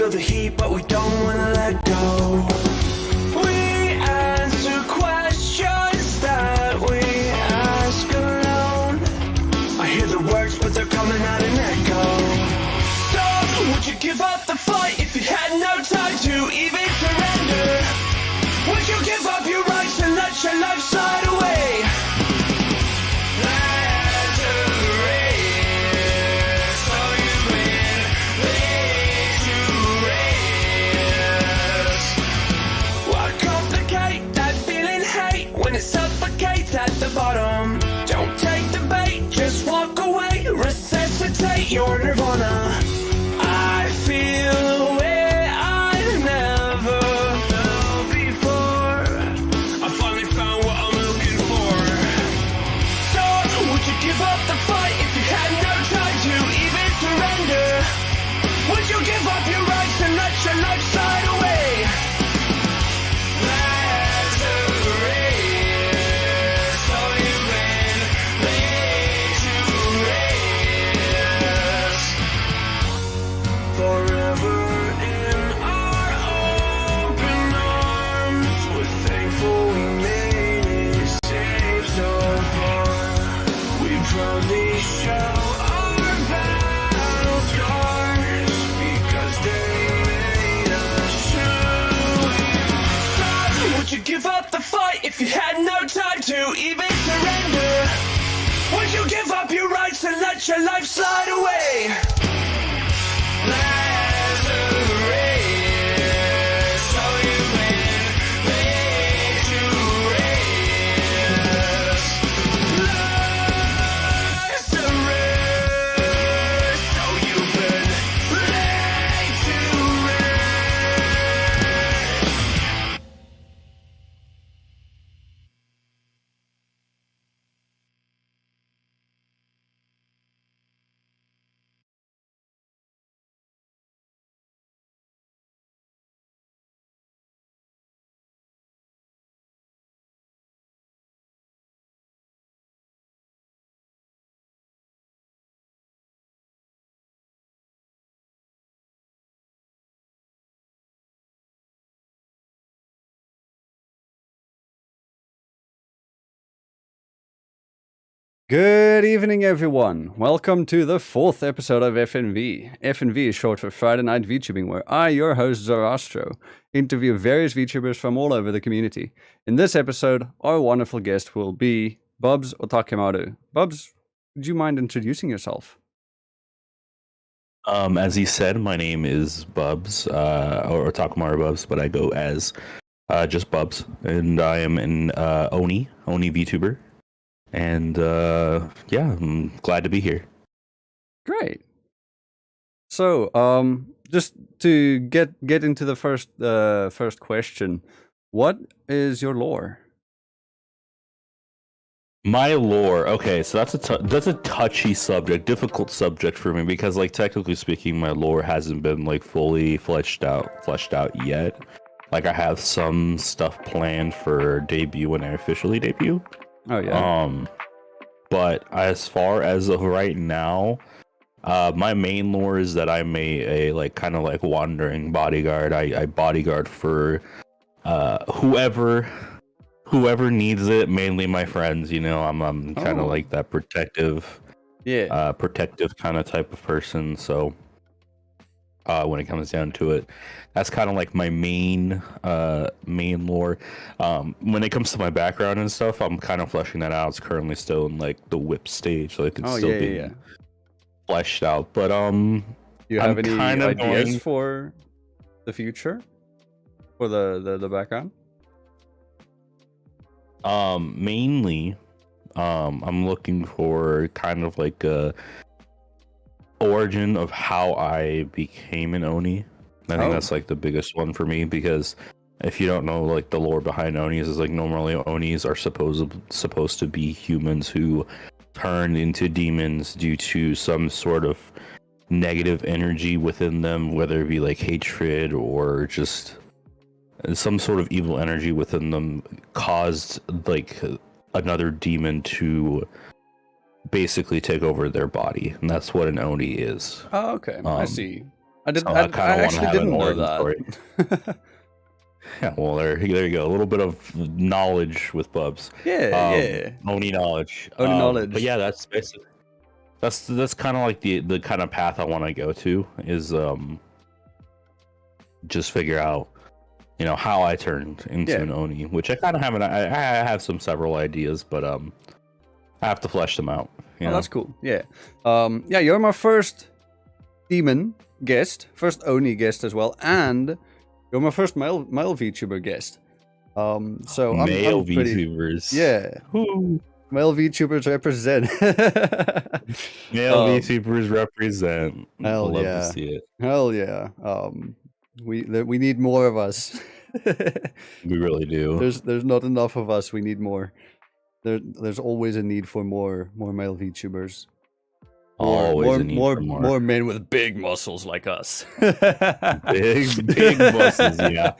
feel the heat, but we don't wanna let go. We answer questions that we ask alone. I hear the words, but they're coming out an echo. So, would you give up the fight if you had no time to even surrender? Would you give up your rights and let your life slide away? That's a race, so you win, late to race. Why complicate that feeling hate when it suffocates at the bottom? Don't take the bait, just walk away, resuscitate your nirvana. I feel a way I've never felt before. I finally found what I'm looking for. So, would you give up the fight if you had no time to even surrender? Would you give up your rights and let your life slide away? That's a race, so you win, late to race. Forever in our open arms, we're thankful we made it safe so far. We proudly show our battle scars because they made us true. So, would you give up the fight if you had no time to even surrender? Would you give up your rights and let your life slide away? That's a race, so you win, late to race. That's a race, so you win, late to race. Good evening, everyone. Welcome to the 4th episode of FNV. FNV is short for Friday Night VTubing, where I, your host Zarastro, interview various VTubers from all over the community. In this episode, our wonderful guest will be Bubs Otakemaru. Bubs, would you mind introducing yourself? As he said, my name is Bubs, or Otakemaru Bubs, but I go as just Bubs, and I am an Oni VTuber. And yeah, I'm glad to be here. Great. So, just to get into the first question, what is your lore? My lore, okay, so that's a touchy subject, difficult subject for me because, like, technically speaking, my lore hasn't been like fully fleshed out yet. Like, I have some stuff planned for debut when I officially debut. Oh yeah. But as far as of right now, my main lore is that I'm a like kind of like wandering bodyguard. I bodyguard for whoever needs it, mainly my friends. You know, I'm kind of like that protective kind of type of person. So when it comes down to it, that's kind of like my main lore. When it comes to my background and stuff, I'm kind of fleshing that out. It's currently still in like the whip stage, like it's still being fleshed out. But do you have any ideas for the future for the background? Mainly, I'm looking for kind of like a origin of how I became an Oni. I think that's like the biggest one for me, because if you don't know, like, the lore behind Onis is like normally Onis are supposed to be humans who turn into demons due to some sort of negative energy within them, whether it be like hatred or just some sort of evil energy within them caused like another demon to basically take over their body, and that's what an Oni is. Oh, okay. I see. I did. So I, I kind I of want to actually have an didn't know origin that. story. Yeah, well, there you go. A little bit of knowledge with Bubs. Yeah. Oni knowledge. Only knowledge. But yeah, that's basically that's kind of like the kind of path I want to go to is just figure out how I turned into an Oni, which I kind of have I have several ideas, but I have to flesh them out. That's cool. Yeah. You're my first demon guest, first Oni guest as well, and you're my first male VTuber guest. So male I'm pretty, VTubers. Yeah. Woo. Male VTubers represent. Male VTubers represent. Hell Love yeah. to see it. Hell yeah. We need more of us. We really do. There's not enough of us. We need more. There's always a need for more male VTubers. Always a need for more men with big muscles like us. big muscles, yeah.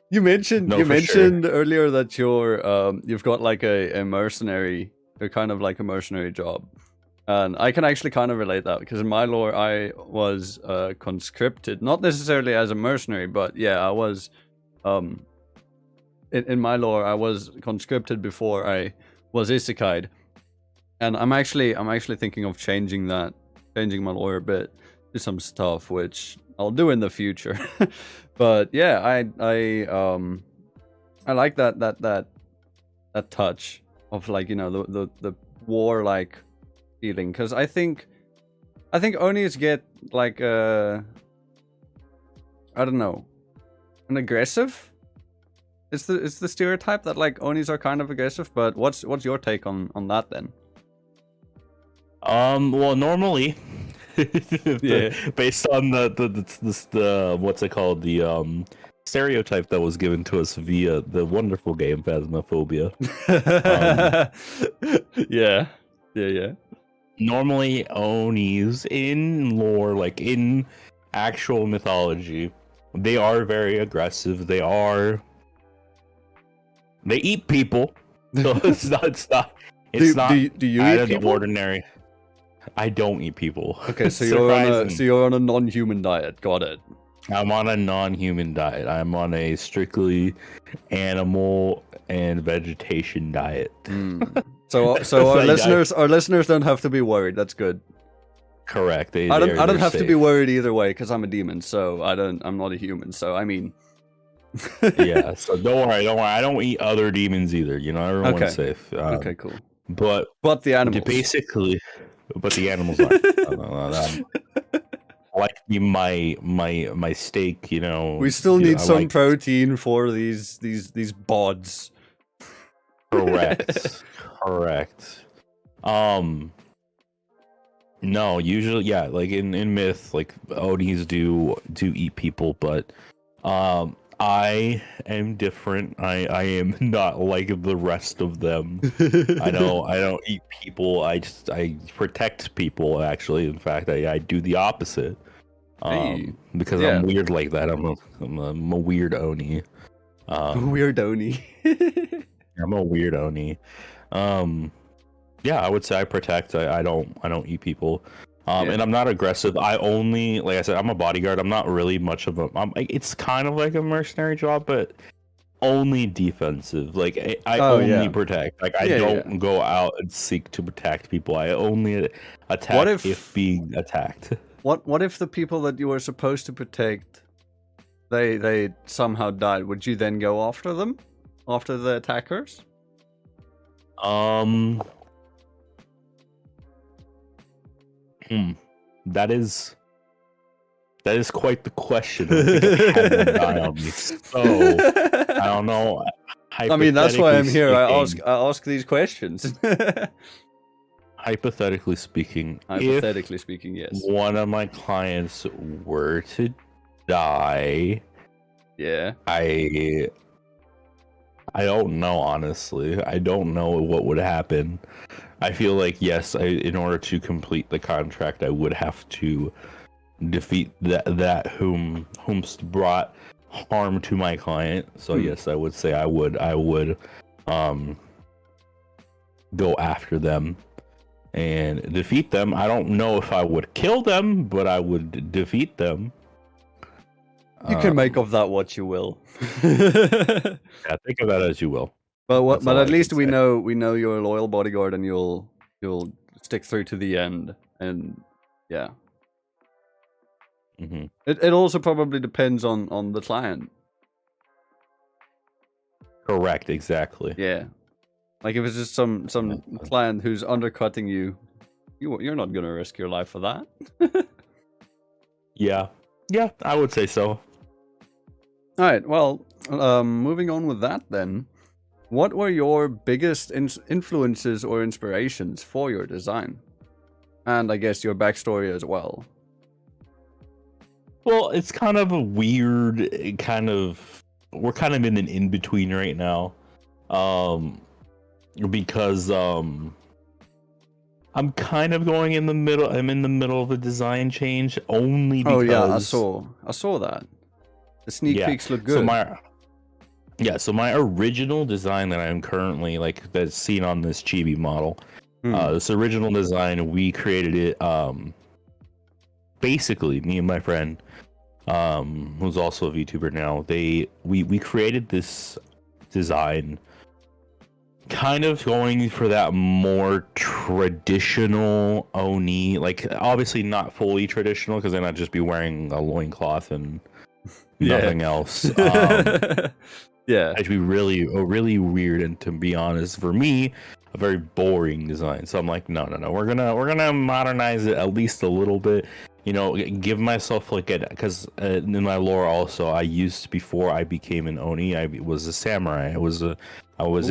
You mentioned sure. earlier that you've got like a mercenary, or kind of like a mercenary job, and I can actually kind of relate that because in my lore I was conscripted, not necessarily as a mercenary, but yeah, I was in my lore I was conscripted before I was isekai'd, and I'm actually thinking of changing my lore a bit to some stuff which I'll do in the future. But yeah, I like that touch of like the war-like feeling, because I think Onis get like I don't know, an aggressive. It's the stereotype that like Onis are kind of aggressive, but what's your take on that then? Well, normally, Yeah. based on the what's it called, the stereotype that was given to us via the wonderful game Phasmophobia. Yeah. Normally, Onis in lore, like in actual mythology, they are very aggressive. They eat people, so it's not. Do you out eat of the people? ordinary. I don't eat people. Okay, so you're on a non-human diet. Got it. I'm on a non-human diet. I'm on a strictly animal and vegetation diet. So our listeners don't have to be worried. That's good. Correct. I don't have to be worried either way because I'm a demon. So I'm not a human. So I mean. Yeah. So don't worry. I don't eat other demons either. Everyone's safe. Okay. Cool. But the animals. Basically. But the animals aren't. Like my steak, We still need some protein for these bods. Correct. No, usually, yeah, like in myth, like Onis do eat people, but I am different. I am not like the rest of them. I don't eat people. I protect people. Actually, in fact, I do the opposite. Because I'm weird like that. I'm a weird Oni. Weird Oni. I'm a weird Oni. Yeah, I would say I protect. I don't eat people. And I'm not aggressive. I only, like I said, I'm a bodyguard. I'm not really much of a. It's kind of like a mercenary job, but only defensive. Like I only protect. Like I don't go out and seek to protect people. I only attack if being attacked. What if the people that you were supposed to protect, they somehow died? Would you then go after them, after the attackers? That is quite the question. I think I had them die on me. So I don't know. I mean, that's why I'm here. I ask these questions. Hypothetically speaking, yes. One of my clients were to die, I don't know, honestly. I don't know what would happen. I feel like, yes, in order to complete the contract, I would have to defeat that whomst brought harm to my client. So yes, I would say I would go after them and defeat them. I don't know if I would kill them, but I would defeat them. You can make of that what you will. Yeah, think of that as you will. But at least we know you're a loyal bodyguard, and you'll stick through to the end. And yeah. Mm-hmm. It also probably depends on the client. Correct, exactly. Yeah. Like if it's just some client who's undercutting you, you're not gonna risk your life for that. Yeah, I would say so. All right. Well, moving on with that then. What were your biggest influences or inspirations for your design? And I guess your backstory as well. Well, it's kind of a weird we're kind of in an in-between right now. Because I'm kind of going in the middle. I'm in the middle of a design change only because... Oh yeah, I saw that. The sneak peeks look good. So my original design that I'm currently that's seen on this chibi model. This original design, we created it. Basically, me and my friend, who's also a VTuber now, we created this design, kind of going for that more traditional Oni, obviously not fully traditional, because then I'd just be wearing a loincloth and nothing else. Yeah, it'd be really weird, and to be honest, for me, a very boring design. So I'm like, no, we're gonna modernize it at least a little bit. Give myself because in my lore also, I used, before I became an Oni, I was a samurai. I was a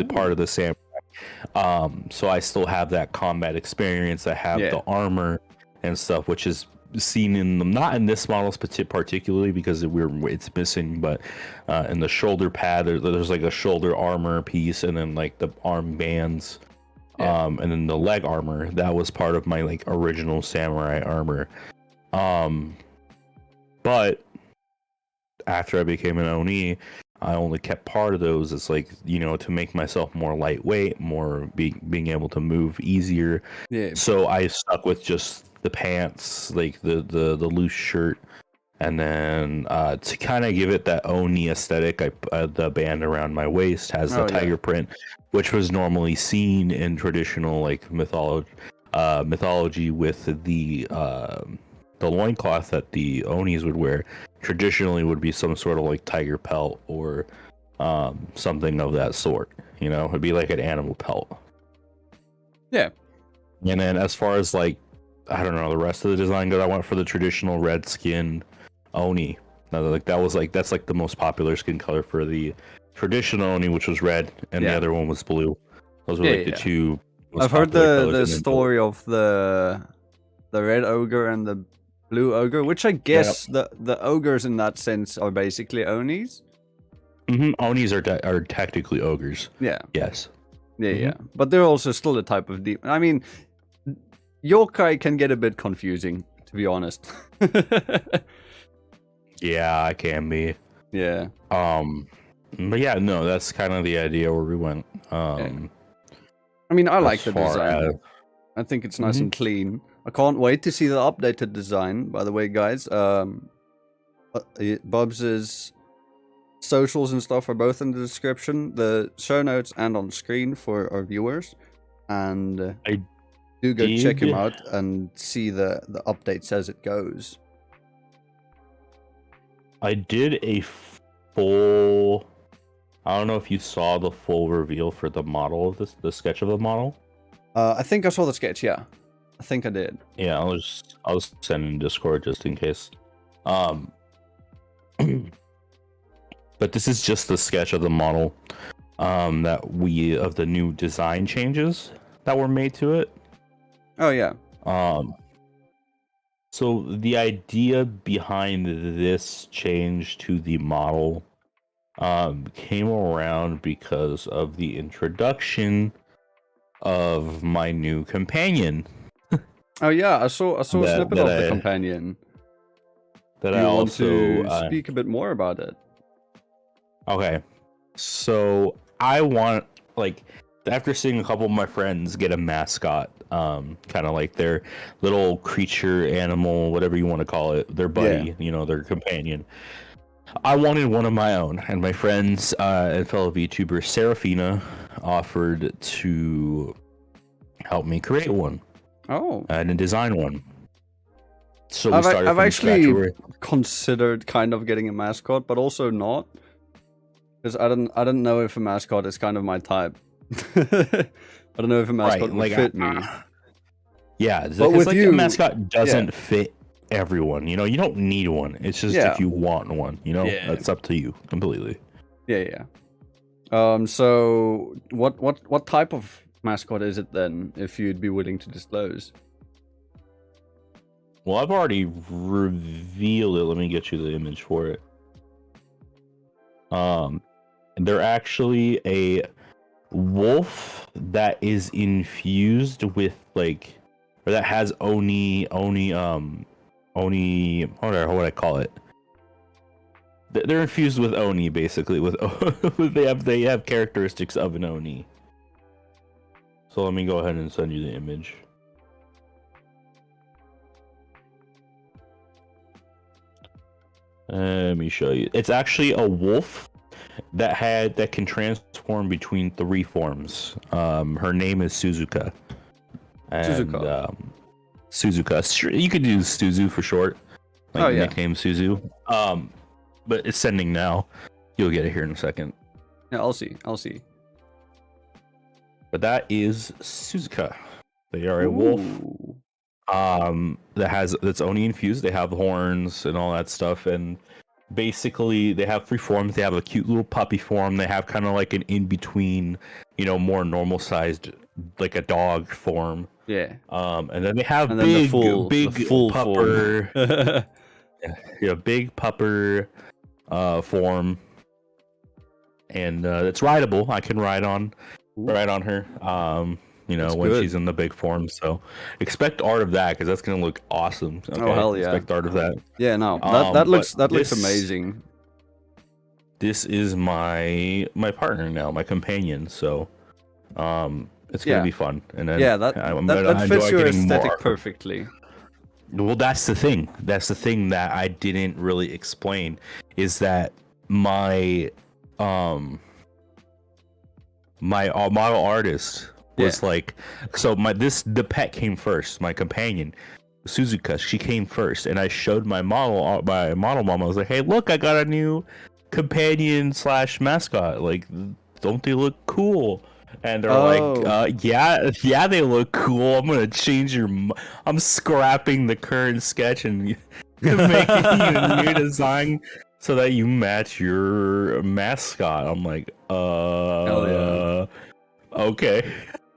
part of the samurai. So I still have that combat experience. I have the armor and stuff, which is seen in them, not in this model particularly because it's missing, but in the shoulder pad, there's a shoulder armor piece, and then the arm bands, and then the leg armor that was part of my original samurai armor. But after I became an Oni, I only kept part of those as to make myself more lightweight, more being able to move easier. Yeah. So I stuck with just the pants, the loose shirt, and then to kind of give it that Oni aesthetic, the band around my waist has the tiger print, which was normally seen in traditional mythology with the loincloth that the Onis would wear. Traditionally would be some sort of tiger pelt or something of that sort. It'd be like an animal pelt. Yeah. And then as far as I don't know, the rest of the design goes, I went for the traditional red skin Oni. That's the most popular skin color for the traditional Oni, which was red, and the other one was blue. Those were the two. I've heard the story of the red ogre and the blue ogre, which I guess the ogres in that sense are basically Onis. Mm-hmm. Onis are technically ogres. Yeah. Yes. Yeah, yeah. But they're also still a type of demon. I mean, yokai can get a bit confusing, to be honest. Yeah, it can be. Yeah. But yeah, no, that's kind of the idea where we went. I mean, I like the design. I think it's nice and clean. I can't wait to see the updated design, by the way, guys. Bubs' socials and stuff are both in the description, the show notes, and on screen for our viewers. And I do go check him out and see the updates as it goes. I did a full... I don't know if you saw the full reveal for the model of the sketch of the model. I think I saw the sketch, yeah. I think I did. Yeah, I'll send in Discord just in case. But this is just the sketch of the model of the new design changes that were made to it. Oh yeah. So the idea behind this change to the model came around because of the introduction of my new companion. Oh yeah, I saw a snippet of the companion. That Do I you also want to speak a bit more about it. Okay, so I want, after seeing a couple of my friends get a mascot, kind of like their little creature, animal, whatever you want to call it, their buddy, their companion. I wanted one of my own, and my friends and fellow VTuber Serafina offered to help me create one. Oh, And design one. So I've actually considered kind of getting a mascot, but also not, because I don't know if a mascot is kind of my type. I don't know if a mascot would fit me. Yeah, but with like you, a mascot doesn't fit everyone. You don't need one. It's just if you want one. That's up to you completely. Yeah. So what type of mascot is it then, if you'd be willing to disclose? Well, I've already revealed it. Let me get you the image for it. They're actually a wolf that is infused with or that has oni. What would I call it? They're infused with oni, basically. They have characteristics of an oni. So let me go ahead and send you the image. Let me show you. It's actually a wolf that can transform between 3 forms. Her name is Suzuka. And, Suzuka. You could do Suzu for short. Nickname Suzu. But it's sending now. You'll get it here in a second. Yeah, I'll see. But that is Suzuka. They are a wolf. That's only infused. They have horns and all that stuff, and basically they have 3 forms. They have a cute little puppy form. They have kind of like an in between, more normal sized, like a dog form. Yeah. And then they have big full pupper. Form. Big pupper form, and it's rideable. I can ride on her. When good. She's in the big form. So expect art of that, because that's gonna look awesome. Okay? Oh hell yeah! Expect art of that. Yeah, no, that looks amazing. This is my partner now, my companion. So, it's gonna be fun. And then that fits your aesthetic perfectly. Well, that's the thing. That's the thing that I didn't really explain, is that my model artist was the pet came first. My companion, Suzuka, she came first, and I showed my model mom. I was like, "Hey, look, I got a new companion / mascot. Like, don't they look cool?" And they're yeah, they look cool. I'm gonna change I'm scrapping the current sketch and making a new design so that you match your mascot. I'm like, hell yeah. Okay.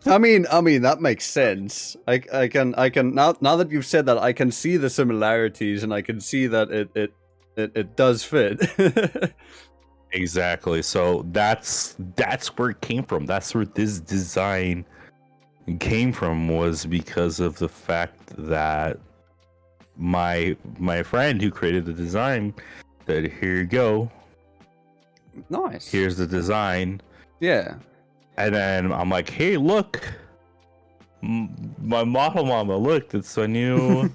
I mean that makes sense. I can now that you've said that, I can see the similarities, and I can see that it does fit. Exactly. So that's where it came from. That's where this design came from, was because of the fact that my friend who created the design said, "Here you go. Nice. Here's the design." Yeah. And then I'm like, "Hey, look, my model mama, look, it's my new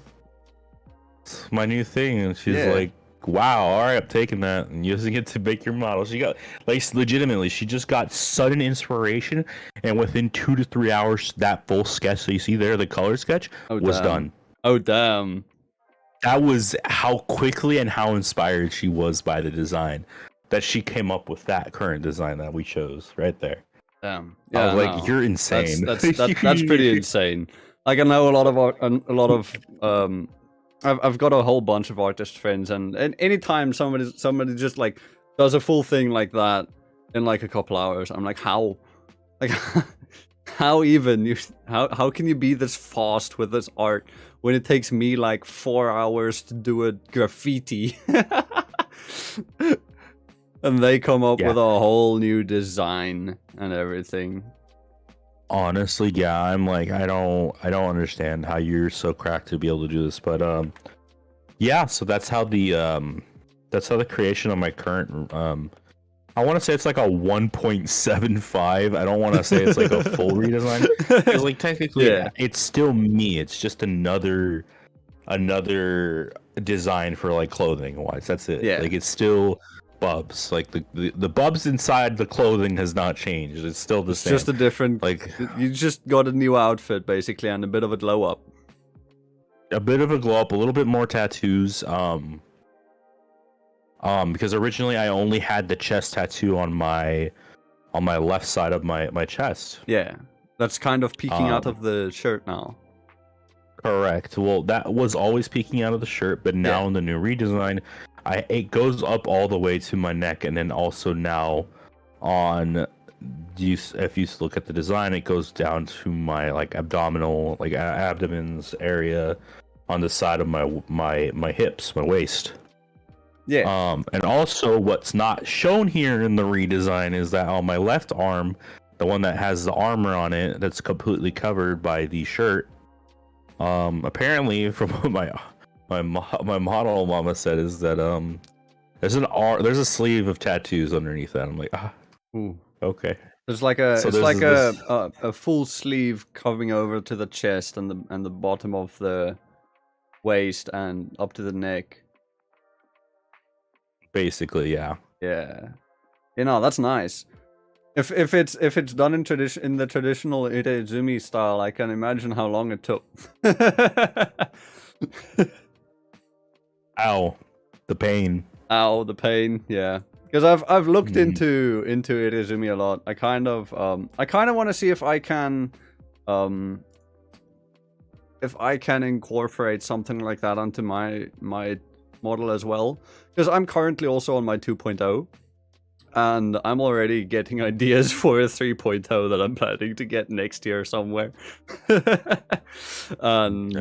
thing." And she's like, "Wow, all right, I'm taking that." And you just get to make your model. She got, legitimately, she just got sudden inspiration, and within 2 to 3 hours, that full sketch that you see there, the color sketch, was done. Oh damn! That was how quickly and how inspired she was by the design, that she came up with that current design that we chose right there. Damn. Yeah, I was like, "You're insane." That's pretty insane. Like, I know a lot of I've got a whole bunch of artist friends, and anytime somebody just like does a full thing like that in like a couple hours, I'm like, how? Like, how can you be this fast with this art when it takes me like 4 hours to do a graffiti? And they come up with a whole new design and everything. Honestly, yeah, I'm like, I don't understand how you're so cracked to be able to do this, but so that's how the creation of my current I want to say it's like a 1.75. I don't want to say it's like a full redesign. Because like technically, Yeah. it's still me. It's just another design for like clothing wise. That's it. Yeah. Like it's still Bubs. Like the Bubs inside the clothing has not changed. It's still the It's same. just a different. Like You just got a new outfit basically, and a bit of a glow up. a bit of a glow up, a little bit more tattoos. Because originally I only had the chest tattoo on my left side of my chest. Yeah, that's kind of peeking out of the shirt now. Correct. Well, that was always peeking out of the shirt, but now in the new redesign, it goes up all the way to my neck, and then also now on if you look at the design, it goes down to my like abdominal, like abdomen's area on the side of my hips, my waist. Yeah. And also what's not shown here in the redesign is that on my left arm, the one that has the armor on it, that's completely covered by the shirt. Apparently, from what my model mama said, is that there's a sleeve of tattoos underneath that. I'm like, Ooh. Okay. There's like a So it's there's like this- a full sleeve coming over to the chest and the bottom of the waist and up to the neck. Basically, yeah. Yeah, you know, that's nice. If it's done in the traditional Itezumi style, I can imagine how long it took. Ow, the pain. Ow, the pain. Yeah, because I've looked into Itezumi a lot. I kind of want to see if I can incorporate something like that onto my model as well, because I'm currently also on my 2.0, and I'm already getting ideas for a 3.0 that I'm planning to get next year somewhere. And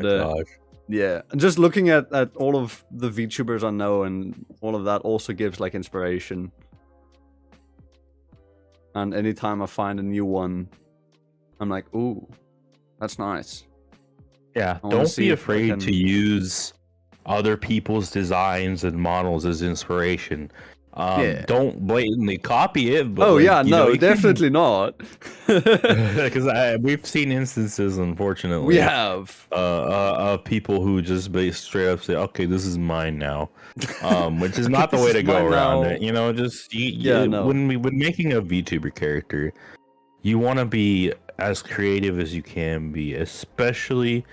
yeah, and just looking at all of the VTubers I know and all of that also gives like inspiration. And anytime I find a new one, I'm like, ooh, that's nice. Yeah, I wanna don't see be if I afraid can- to use other people's designs and models as inspiration. Yeah. Don't blatantly copy it. But Oh like, yeah, you know, no, you can- definitely not. Because we've seen instances, unfortunately, We have. of people who just straight up say, "Okay, this is mine now," which is not the This way is to go mine around now. it. You know, just No. when making a VTuber character, you want to be as creative as you can be, especially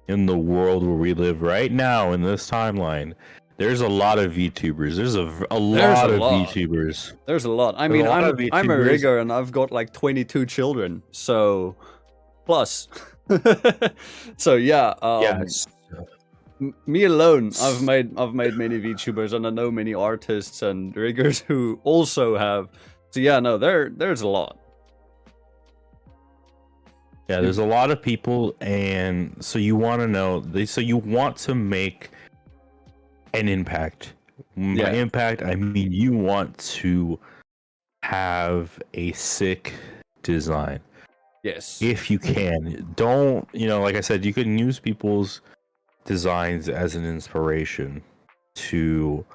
in the world where we live right now in this timeline. There's a lot of VTubers. There's a lot of VTubers. There's a lot. I There's a mean, lot of I'm a VTubers. rigger and I've got like 22 children, so plus. So yeah, Yes. me alone, I've made many VTubers, and I know many artists and riggers who also have. So yeah, no, there's a lot. Yeah, there's a lot of people, and so you want to know. So you want to make an impact. By Yeah. impact, I mean you want to have a sick design Yes. if you can. Don't, like I said, you can use people's designs as an inspiration to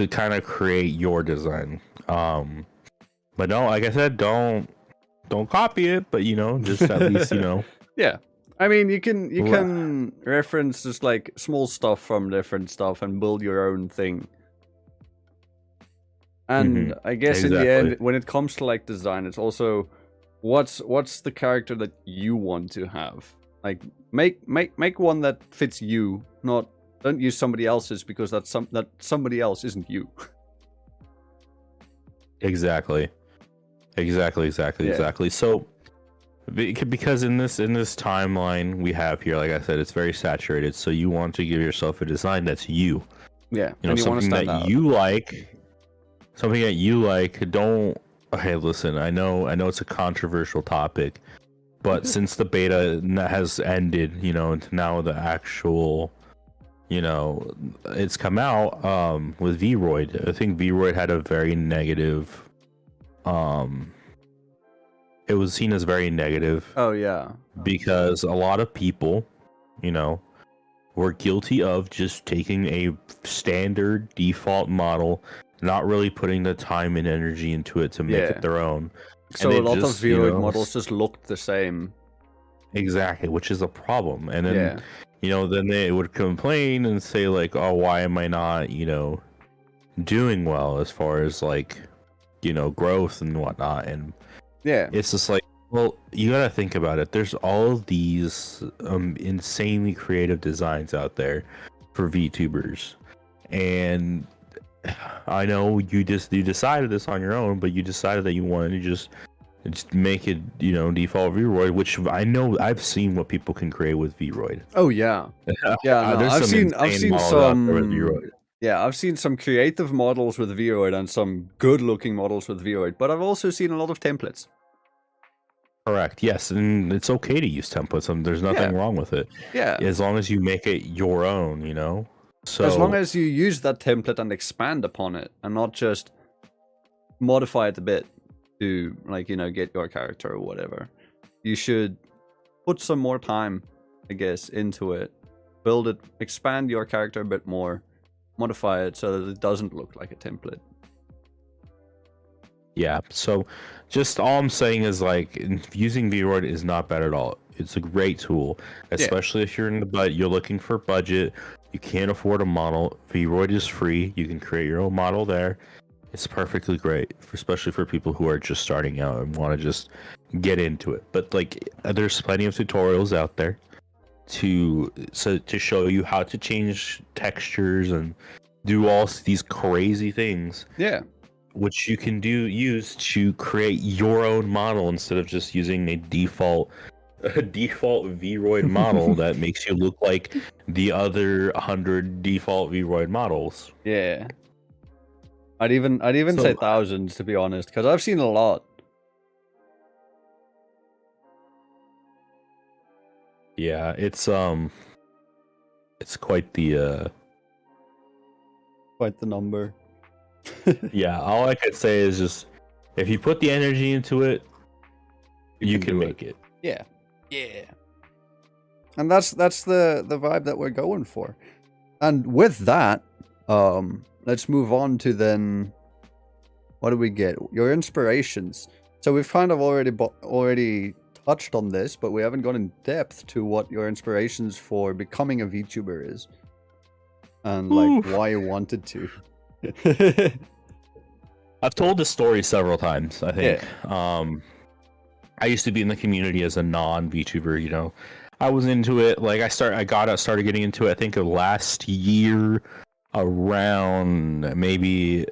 kind of create your design. But no, like I said, don't copy it, but just at least Yeah. I mean, you can reference just like small stuff from different stuff and build your own thing. And I guess in the Exactly. end, when it comes to like design, it's also what's the character that you want to have. Like make one that fits you. Don't use somebody else's because that somebody else isn't you. Exactly. So because in this timeline we have here, like I said, it's very saturated, so you want to give yourself a design that's you. Yeah. You know, and you want to something stand that out. you like. Something that you like. Don't. Okay, listen. I know it's a controversial topic, but since the beta has ended, and now the actual, it's come out with Vroid. I think Vroid had a very negative. It was seen as very negative Oh yeah. because a lot of people, were guilty of just taking a standard default model not really putting the time and energy into it to make it their own. So And a lot of just, Vroid models just looked the same. Exactly, which is a problem. And then, then they would complain and say like, oh, why am I not, doing well as far as like, growth and whatnot. And it's just like, well, you gotta think about it. There's all of these insanely creative designs out there for VTubers, and I know you decided this on your own, but you decided that you wanted to just make it, default Vroid, which I know I've seen what people can create with Vroid. Oh yeah, yeah. No, I've seen some. Yeah, I've seen some creative models with Vroid and some good-looking models with Vroid, but I've also seen a lot of templates. Correct. Yes, and it's okay to use templates. There's nothing wrong with it. Yeah. As long as you make it your own, So as long as you use that template and expand upon it, and not just modify it a bit to, like, get your character or whatever. You should put some more time, I guess, into it. Build it, expand your character a bit more, modify it so that it doesn't look like a template. Yeah, so just all I'm saying is like using Vroid is not bad at all. It's a great tool, especially if you're in the you're looking for budget, you can't afford a model. Vroid is free. You can create your own model there. It's perfectly great, especially for people who are just starting out and want to just get into it. But like, there's plenty of tutorials out there to show you how to change textures and do all these crazy things. Yeah. Which you can use to create your own model instead of just using a default Vroid model that makes you look like the other 100 default Vroid models. Yeah. I'd even say thousands, to be honest, because I've seen a lot. Yeah, it's quite the number. Yeah, all I could say is just if you put the energy into it, you can make it. Yeah. Yeah. And that's the vibe that we're going for. And with that, let's move on to then, what do we get? Your inspirations. So we've kind of already touched on this, but we haven't gone in depth to what your inspirations for becoming a VTuber is. And like why you wanted to. I've told this story several times, I think. Yeah. I used to be in the community as a non-VTuber, I was into it. Like started getting into it, I think, last year around maybe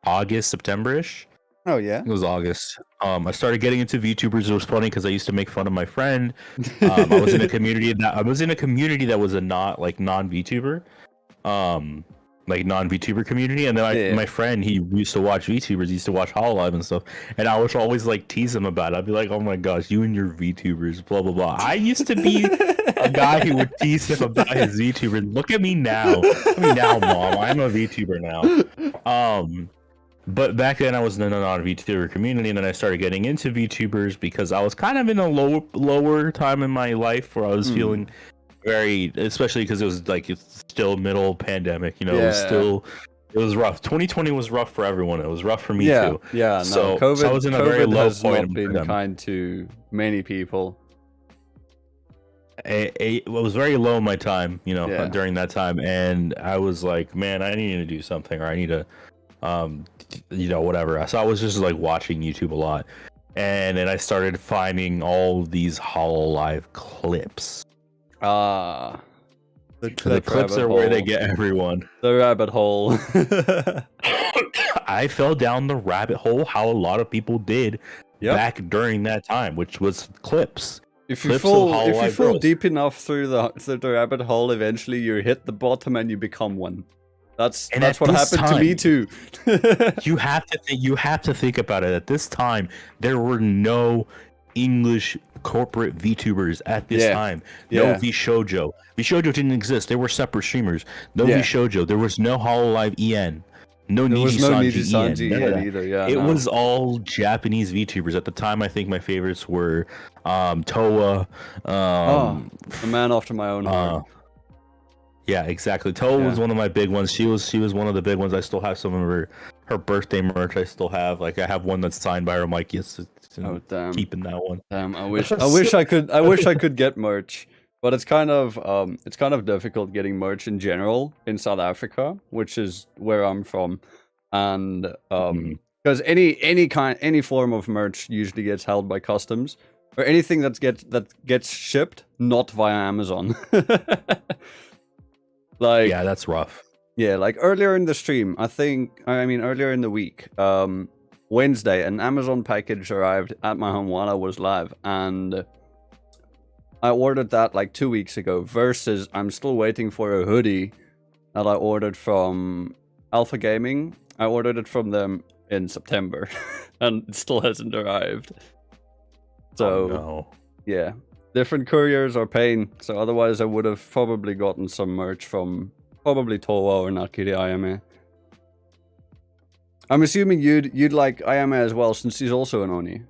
August, September-ish. Oh yeah, it was August. I started getting into VTubers. It was funny because I used to make fun of my friend. I was in a community that was a non-VTuber, like non-VTuber community, and then my friend, he used to watch VTubers, he used to watch HoloLive and stuff, and I would always like tease him about it. I'd be like, oh my gosh, you and your VTubers, blah blah blah. I used to be a guy who would tease him about his VTuber. Look at me now. Mom, I'm a VTuber now. But back then I was in a non-VTuber community, and then I started getting into VTubers because I was kind of in a lower time in my life where I was feeling very, especially because it was like, it's still middle pandemic, it was rough. 2020 was rough for everyone. It was rough for me too. Yeah, no, so COVID, I was in a very low point. Not been kind to many people. It was very low in my time, during that time, and I was like, man, I need to do something, or I need to whatever. So I was just like watching YouTube a lot, and then I started finding all these HoloLive clips. The clips are where they get everyone. The rabbit hole. I fell down the rabbit hole how a lot of people did back during that time, which was clips. If you fall deep enough through the rabbit hole, eventually you hit the bottom and you become one. That's what happened to me too. you have to think about it. At this time, there were no English corporate VTubers at this time. No VShojo. VShojo didn't exist. They were separate streamers. No VShojo. There was no HoloLive EN. No Niji-Sanji EN either. Yeah, it was all Japanese VTubers at the time. I think my favorites were Toa. A man after my own heart. Yeah, exactly. Toe was one of my big ones. She was one of the big ones. I still have some of her birthday merch. I still have I have one that's signed by her. I'm like, yes, Oh damn. keeping that one. Damn, I wish I could get merch. But it's kind of difficult getting merch in general in South Africa, which is where I'm from. And because any form of merch usually gets held by customs, or anything that gets shipped not via Amazon. Like, yeah, that's rough. Yeah, like earlier in the stream, earlier in the week, Wednesday, an Amazon package arrived at my home while I was live, and I ordered that like 2 weeks ago, versus I'm still waiting for a hoodie that I ordered from Alpha Gaming. I ordered it from them in September, and it still hasn't arrived. So, no. Yeah, different couriers are pain. So otherwise, I would have probably gotten some merch from probably Towa or Nakiri Ayame. I'm assuming you'd like Ayame as well, since she's also an Oni.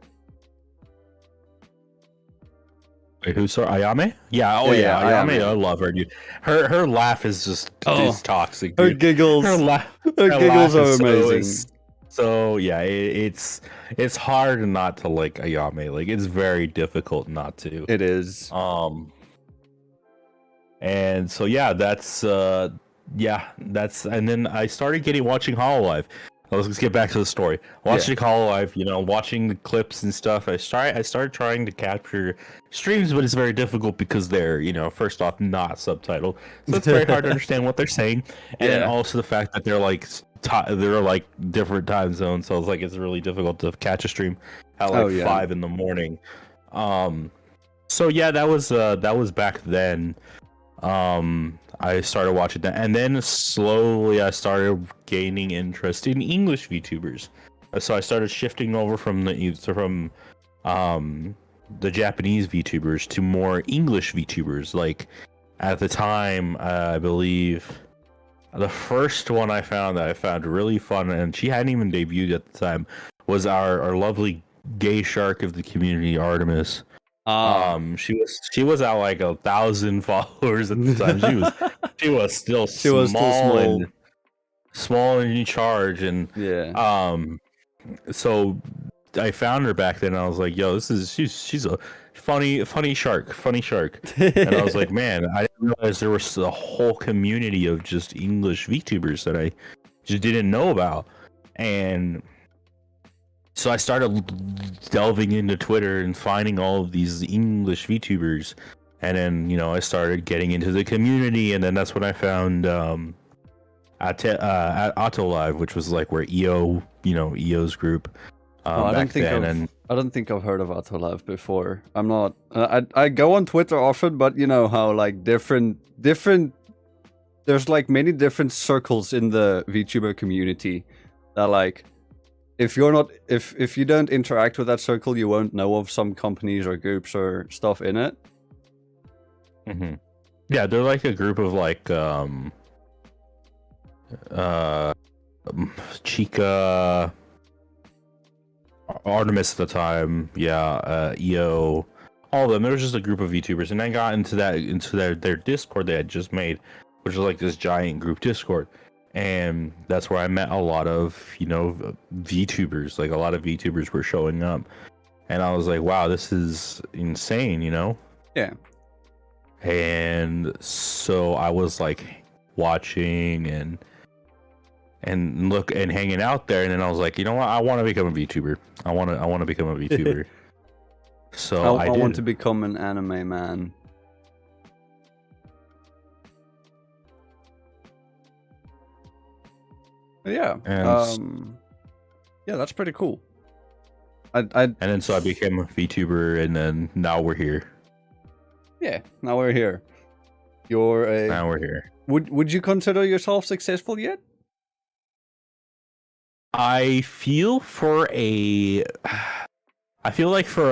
Wait, who saw Ayame? Yeah, Ayame. Ayame. I love her, dude. Her laugh is just is toxic. Dude. Her giggles. Her giggles are laugh is amazing. So yeah, it's hard not to like Ayame. Like, it's very difficult not to. It is. And so yeah, that's and then I started watching Hololive. Let's get back to the story. Watching Hololive, watching the clips and stuff. I started trying to capture streams, but it's very difficult because they're, first off, not subtitled, so it's very hard to understand what they're saying. And then also the fact that they're like different time zones, so it's really difficult to catch a stream at 5 in the morning. So yeah, that was back then. I started watching that, and then slowly I started gaining interest in English VTubers. So I started shifting over from the Japanese VTubers to more English VTubers. Like, at the time, I believe the first one I found really fun, and she hadn't even debuted at the time, was our lovely gay shark of the community, Artemis. She was at like 1,000 followers at the time. She was still small and in charge, and so I found her back then. And I was like, "Yo, she's a funny shark," and I was like, "Man, I didn't realize there was a whole community of just English VTubers that I just didn't know about." And so I started delving into Twitter and finding all of these English VTubers, and then I started getting into the community, and then that's when I found at Autolive, which was like where EO's group. I don't think I've heard of Autolive before. I'm not. I go on Twitter often, but you know how like different. There's like many different circles in the VTuber community that like. If you don't interact with that circle, you won't know of some companies or groups or stuff in it. Mm-hmm. Yeah, they're like a group of like Chica, Artemis at the time, EO, all of them. There was just a group of VTubers, and I got into their Discord they had just made, which was like this giant group Discord. And that's where I met a lot of, VTubers. Like, a lot of VTubers were showing up. And I was like, wow, this is insane, Yeah. And so I was like watching and hanging out there. And then I was like, you know what? I want to become a VTuber. I want to become a VTuber. So I want to become an anime man. Yeah. Yeah, that's pretty cool. And then so I became a VTuber, and then now we're here. Yeah, now we're here. Now we're here. Would you consider yourself successful yet? I feel like for a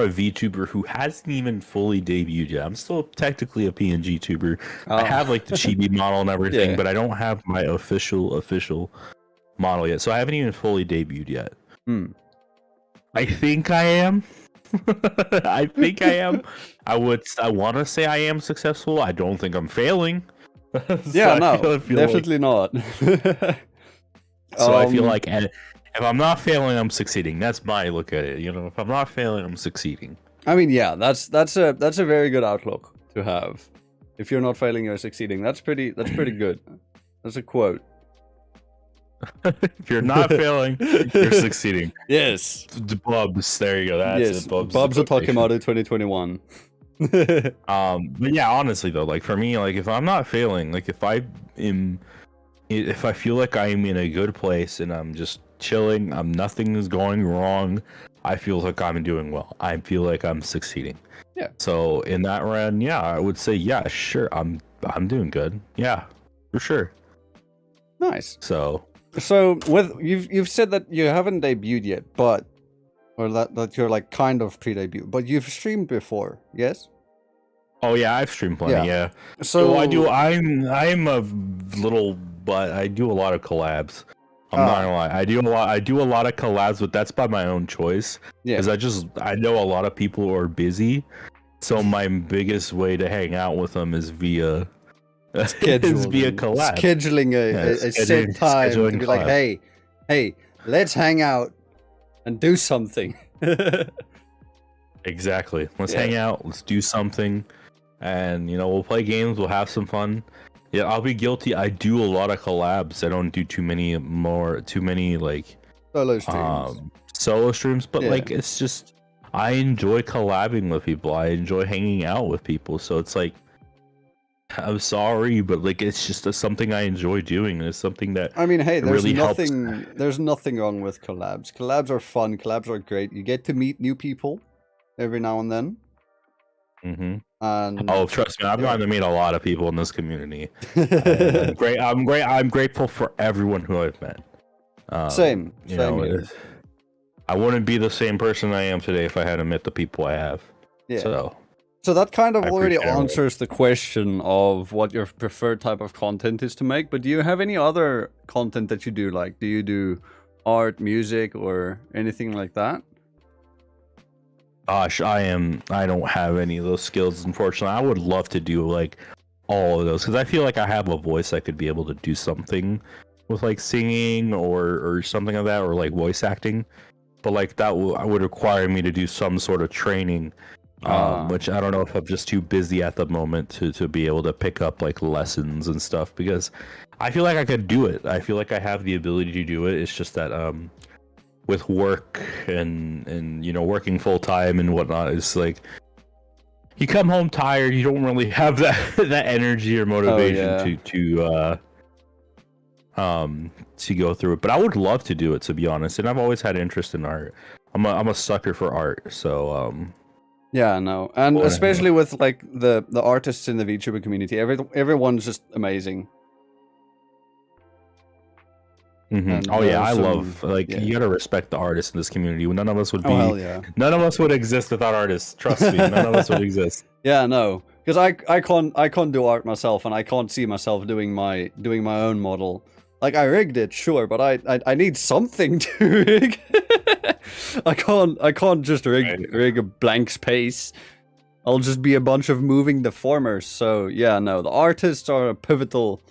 VTuber who hasn't even fully debuted yet. I'm still technically a PNG tuber. I have like the chibi model and everything, but I don't have my official model yet, so I haven't even fully debuted yet. I think I am. I think I am. I want to say I am successful. I don't think I'm failing. Yeah, I no, feel definitely not. so I feel Um, like if I'm not failing, I'm succeeding. That's my look at it. You know, if I'm not failing, I'm succeeding. I mean, yeah, that's a very good outlook to have. If you're not failing, you're succeeding. That's pretty good. That's a quote. If you're not failing, you're succeeding. Yes. Bubs, there you go. That's Yes. it. Bubs. Bubs Otakemaru 2021. But yeah, honestly though, like for me, like if I'm not failing, like if I feel like I'm in a good place and I'm just chilling, nothing is going wrong, I feel like I'm doing well. I feel like I'm succeeding. Yeah. So in that round, yeah, I would say, yeah, sure, I'm doing good. Yeah, for sure. Nice. So with you've said that you haven't debuted yet, but or that you're like kind of pre-debut, but you've streamed before, yes? oh yeah, I've streamed plenty. Yeah. So I do. I'm a little, but I do a lot of collabs. I'm not gonna lie. I do a lot of collabs, but that's by my own choice. Yeah. Because I know a lot of people are busy, so my biggest way to hang out with them is via collab. Scheduling a set time to be like, hey, let's hang out and do something. Exactly. Let's hang out. Let's do something, and we'll play games. We'll have some fun. Yeah, I'll be guilty. I do a lot of collabs. I don't do too many like solo streams. But like it's just I enjoy collabing with people. I enjoy hanging out with people. So it's like I'm sorry, but like it's just something I enjoy doing. It's something that I mean, hey, there's really there's nothing wrong with collabs. Collabs are fun. Collabs are great. You get to meet new people every now and then. Mm-hmm. And oh, trust me, I've gotten to meet a lot of people in this community. I'm grateful for everyone who I've met. Same here. I wouldn't be the same person I am today if I hadn't met the people I have. Yeah. So that kind of already answers the question of what your preferred type of content is to make. But do you have any other content that you do? Like, do you do art, music, or anything like that? Gosh, I don't have any of those skills, unfortunately. I would love to do like all of those because I feel like I have a voice. I could be able to do something with like singing or something like that, or like voice acting. But like that would require me to do some sort of training, which I don't know if I'm just too busy at the moment to be able to pick up like lessons and stuff. Because I feel like I could do it. I feel like I have the ability to do it. It's just that with work and working full time and whatnot, it's like you come home tired. You don't really have that energy or motivation to go through it. But I would love to do it, to be honest. And I've always had interest in art. I'm a sucker for art. So yeah, no, and especially with like the artists in the VTuber community, everyone's just amazing. Mm-hmm. Oh yeah, I love you gotta respect the artists in this community. None of us would be. None of us would exist without artists. Trust me, none of us would exist. Yeah, no, because I can't do art myself, and I can't see myself doing my own model. Like I rigged it, sure, but I need something to rig. I can't just rig a blank space. I'll just be a bunch of moving deformers. So yeah, no, the artists are a pivotal.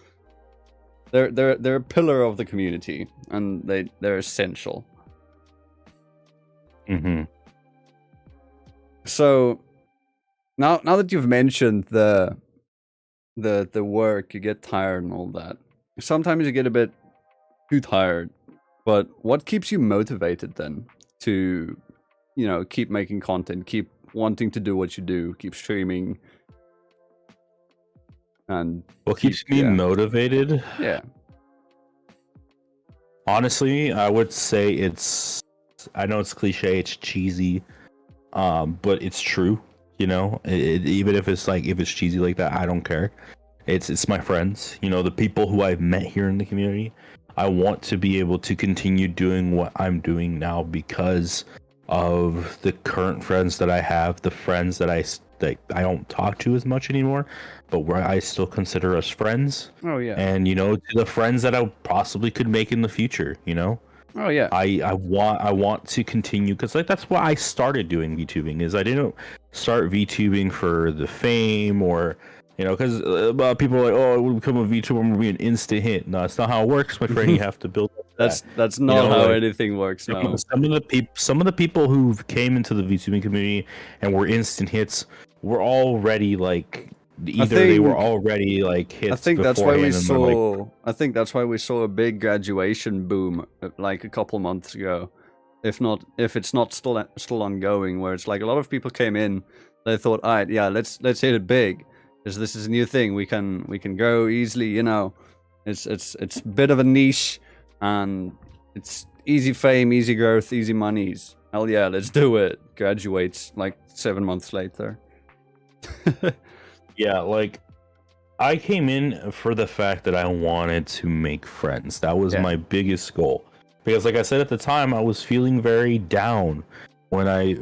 They're a pillar of the community, and they're essential. Mm-hmm. So now that you've mentioned the work, you get tired and all that. Sometimes you get a bit too tired. But what keeps you motivated then to, keep making content, keep wanting to do what you do, keep streaming? And what keeps me motivated? Yeah. Honestly, I would say I know it's cliche, it's cheesy, but it's true. Even if it's cheesy like that, I don't care. It's my friends, the people who I've met here in the community. I want to be able to continue doing what I'm doing now because of the current friends that I have, the friends that I don't talk to as much anymore, but where I still consider us friends. Oh yeah. And to the friends that I possibly could make in the future. Oh yeah. I want to continue because that's why I started doing VTubing. Is I didn't start VTubing for the fame or You know, because people are like, oh, we'll become a VTuber and we'll be an instant hit. No, that's not how it works, my friend. You have to build up That's not how like, anything works. No. Some of the people who came into the VTubing community and were instant hits were already like they were already like hits. I think that's why we saw. Like, I think that's why we saw a big graduation boom like a couple months ago. If it's not still ongoing, where it's like a lot of people came in, they thought, all right, yeah, let's hit it big, because this is a new thing. We can grow easily. You know, it's a bit of a niche, and it's easy fame, easy growth, easy monies. Hell yeah, let's do it. Graduates like 7 months later. Yeah, like I came in for the fact that I wanted to make friends. That was my biggest goal. Because like I said at the time, I was feeling very down when I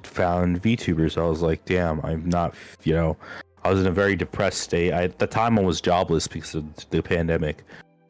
found VTubers. I was like, damn, I'm not, you know, I was in a very depressed state. At the time I was jobless because of the pandemic.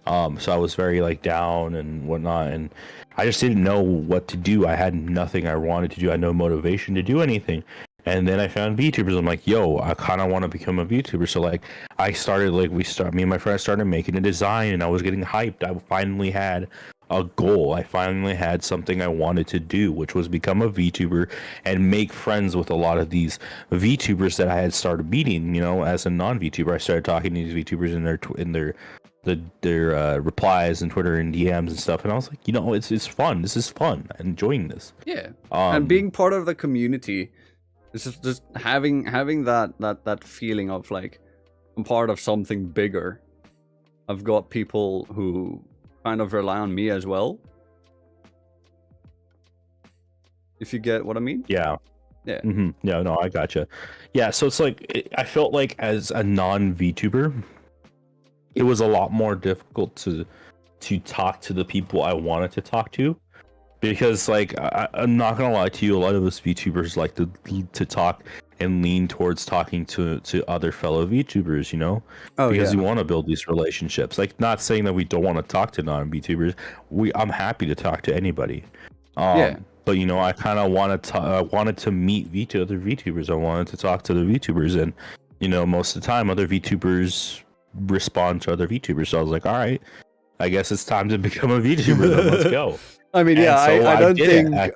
So I was very like down and whatnot, and I just didn't know what to do. I had nothing I wanted to do. I had no motivation to do anything. And then I found VTubers. I'm like, yo, I kind of want to become a VTuber. So like, I started like me and my friend started making a design, and I was getting hyped. I finally had a goal. I finally had something I wanted to do, which was become a VTuber and make friends with a lot of these VTubers that I had started meeting. You know, as a non-VTuber, I started talking to these VTubers in their replies and Twitter and DMs and stuff, and I was like, you know, it's fun. This is fun. I'm enjoying this. Yeah, and being part of the community. It's just having that feeling of like I'm part of something bigger. I've got people who kind of rely on me as well. If you get what I mean? Yeah. Yeah. Mm-hmm. Yeah. No, I gotcha. Yeah. So it's like I felt like as a non-VTuber, it was a lot more difficult to talk to the people I wanted to talk to. Because, like, I'm not gonna lie to you, a lot of us VTubers like to talk and lean towards talking to other fellow VTubers, you know? Because we want to build these relationships. Like, not saying that we don't want to talk to non-VTubers. I'm happy to talk to anybody. But, you know, I kind of wanted to meet other VTubers. I wanted to talk to the VTubers. And, you know, most of the time, other VTubers respond to other VTubers. So I was like, all right, I guess it's time to become a VTuber. Then let's go. I mean, yeah, so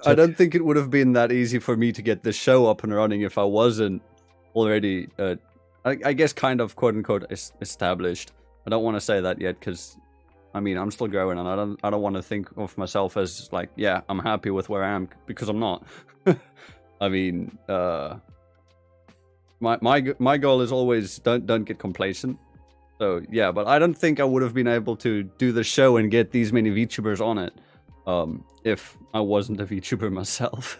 I don't think it would have been that easy for me to get the show up and running if I wasn't already, I guess, kind of quote unquote established. I don't want to say that yet because, I mean, I'm still growing, and I don't want to think of myself as like, yeah, I'm happy with where I am, because I'm not. I mean, my goal is always don't get complacent. So yeah, but I don't think I would have been able to do the show and get these many VTubers on it. If I wasn't a VTuber myself.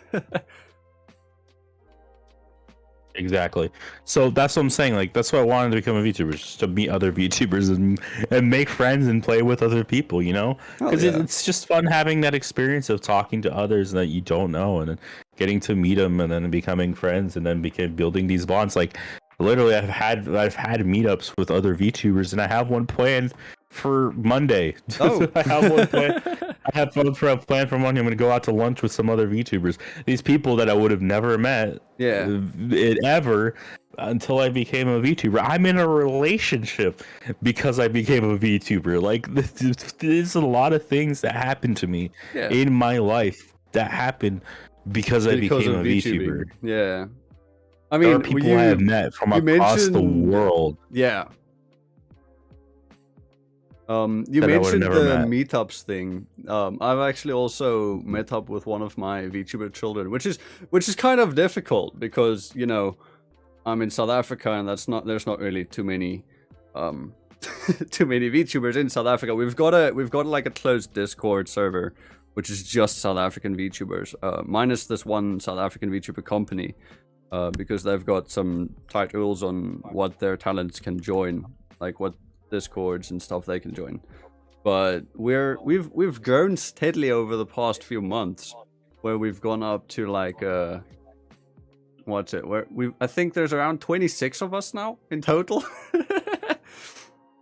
Exactly. So that's what I'm saying. Like, that's why I wanted to become a VTuber, just to meet other VTubers and make friends and play with other people, you know? Because it's just fun having that experience of talking to others that you don't know, and then getting to meet them, and then becoming friends, and then building these bonds. Like, literally, I've had meetups with other VTubers, and I have one planned for Monday. Oh. I have one plan. I have one for a plan for Monday. I'm going to go out to lunch with some other VTubers. These people that I would have never met ever until I became a VTuber. I'm in a relationship because I became a VTuber. Like, there's a lot of things that happened to me in my life that happened because I became a VTuber. Yeah. I mean, there are people I have met from across the world. Yeah. You mentioned the meetups thing. I've actually also met up with one of my VTuber children, which is kind of difficult because, you know, I'm in South Africa, and there's not really too many VTubers in South Africa. We've got like a closed Discord server, which is just South African VTubers, minus this one South African VTuber company, because they've got some tight rules on what their talents can join, like what Discords and stuff they can join. But we've grown steadily over the past few months, where we've gone up to like I think there's around 26 of us now in total.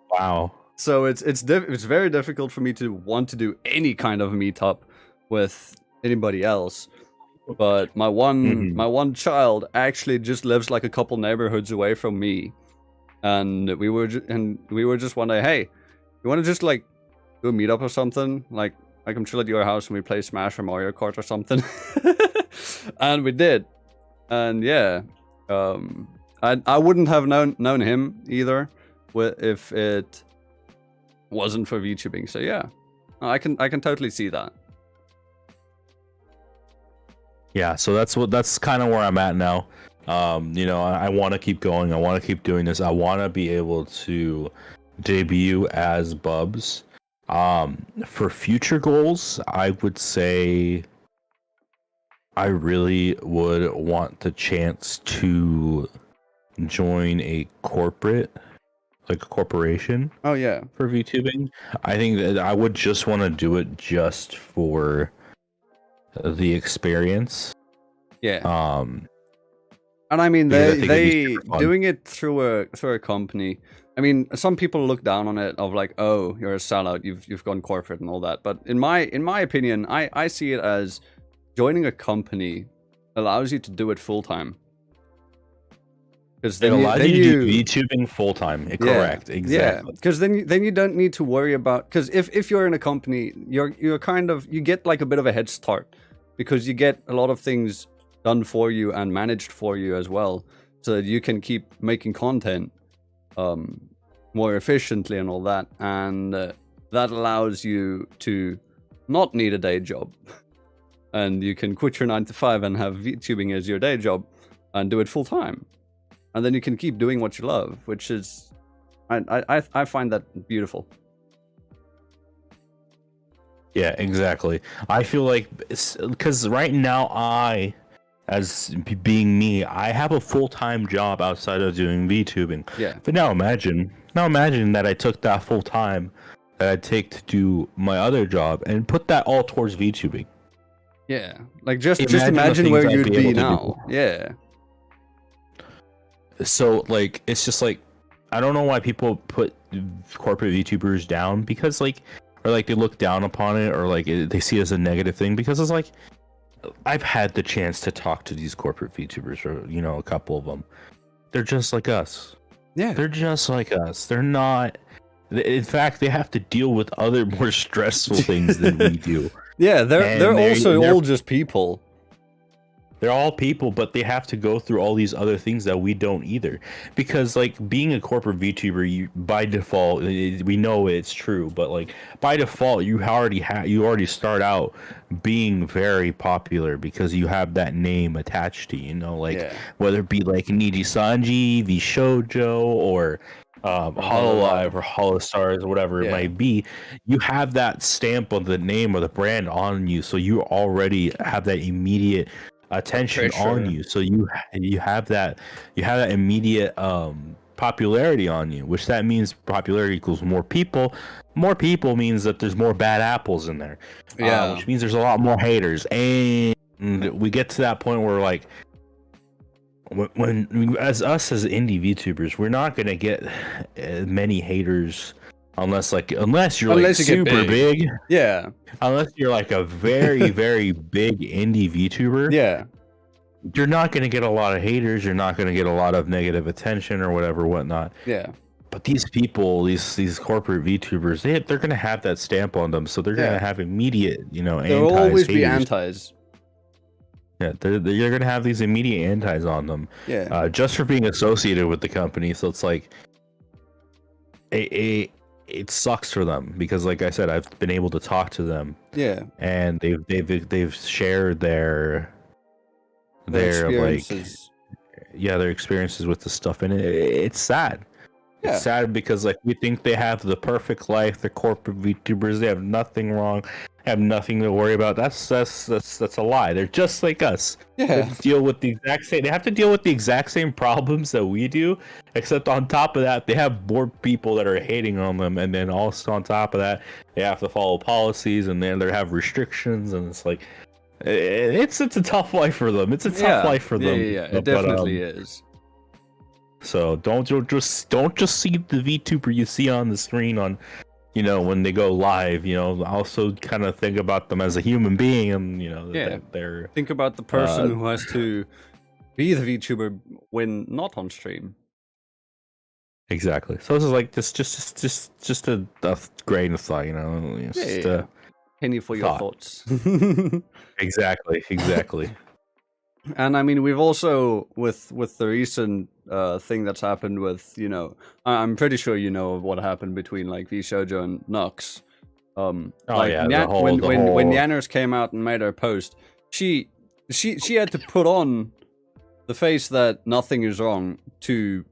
Wow. So it's very difficult for me to want to do any kind of meetup with anybody else. But my one child actually just lives like a couple neighborhoods away from me. and we were just one day, hey, you want to just like do a meetup or something? Like I come chill at your house and we play Smash or Mario Kart or something. And we did. And yeah, I wouldn't have known him either if it wasn't for VTubing. So yeah, I can totally see that. Yeah, so that's kind of where I'm at now. You know, I want to keep going. I want to keep doing this. I want to be able to debut as Bubs. For future goals, I would say I really would want the chance to join a corporate, like a corporation. Oh yeah, for VTubing. I think that I would just want to do it just for the experience. Yeah. And I mean, they doing it through a company. I mean, some people look down on it of like, oh, you're a sellout, you've gone corporate and all that. But in my opinion, I see it as joining a company allows you to do it full time. Because it allows you to do VTubing full time. Correct, exactly. Yeah, because then you don't need to worry about, because if you're in a company, you're kind of, you get like a bit of a head start because you get a lot of things done for you and managed for you as well, so that you can keep making content more efficiently and all that, and that allows you to not need a day job, and you can quit your 9 to 5 and have VTubing as your day job and do it full time, and then you can keep doing what you love, which is I find that beautiful. Yeah, exactly. I feel like, because right now as being me, I have a full-time job outside of doing VTubing. Yeah. But now imagine that I took that full-time that I take to do my other job and put that all towards VTubing. Yeah. Like just imagine where you'd be now. Yeah. So like it's just like, I don't know why people put corporate VTubers down, because like, or like they look down upon it, or like they see it as a negative thing, because it's like, I've had the chance to talk to these corporate VTubers, or you know, a couple of them. They're just like us. Yeah, they're just like us. They're not. In fact, they have to deal with other more stressful things than we do. Yeah, they're also all just people. They're all people, but they have to go through all these other things that we don't either. Because like being a corporate VTuber, you by default, we know it's true, but like by default, you already start out being very popular because you have that name attached to you. You know, like whether it be like Niji Sanji, the Shoujo, or Hololive or Holostars or whatever it might be, you have that stamp of the name or the brand on you, so you already have that immediate attention on you, so you have that immediate popularity on you, which that means popularity equals more people means that there's more bad apples in there, which means there's a lot more haters, and we get to that point where like when as indie VTubers, we're not gonna get many haters unless you're super big. Yeah. Unless you're like a very, very big indie VTuber. Yeah. You're not going to get a lot of haters. You're not going to get a lot of negative attention or whatnot. Yeah. But these people, these corporate VTubers, they're going to have that stamp on them. So they're going to have immediate, there'll always be antis. Yeah, you're going to have these immediate antis on them. Yeah. Just for being associated with the company. So it's like, it sucks for them because, like I said, I've been able to talk to them. Yeah. And they've shared their experiences. Their experiences with the stuff, and it's sad. Yeah. It's sad because like we think they have the perfect life. They're corporate VTubers. They have nothing wrong. Have nothing to worry about. That's a lie. They're just like us. Yeah. They have to deal with the exact same problems that we do, except on top of that, they have more people that are hating on them, and then also on top of that, they have to follow policies, and then they have restrictions, and it's like it's a tough life for them. It's a tough life for them. Yeah, it definitely is. So don't just see the VTuber you see on the screen on, when they go live, also kind of think about them as a human being, and they're think about the person who has to be the VTuber when not on stream. Exactly. So this is like just a grain of thought, you know. It's just a Penny for your thought. thoughts. Exactly. And I mean, we've also with the recent thing that's happened with, you know, I'm pretty sure you know of what happened between like V Shoujo and Nux. Oh Like yeah, when Yanners came out and made her post, she had to put on the face that nothing is wrong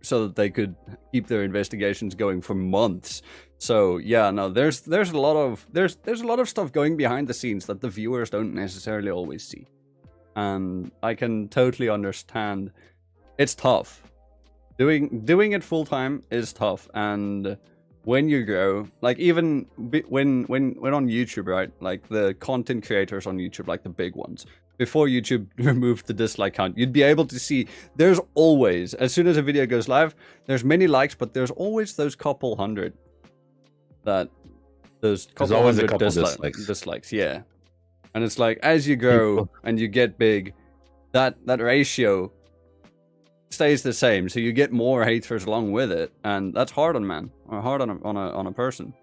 so that they could keep their investigations going for months. So yeah, no, there's a lot of stuff going behind the scenes that the viewers don't necessarily always see. And I can totally understand. It's tough. Doing it full time is tough, and when you grow, like even when on YouTube, right? Like the content creators on YouTube, like the big ones, before YouTube removed the dislike count, you'd be able to see there's always, as soon as a video goes live, there's many likes, but there's always those couple hundred there's always a couple dislikes, yeah. And it's like, as you grow and you get big, that ratio stays the same. So you get more haters along with it, and that's hard on man, or hard on a person.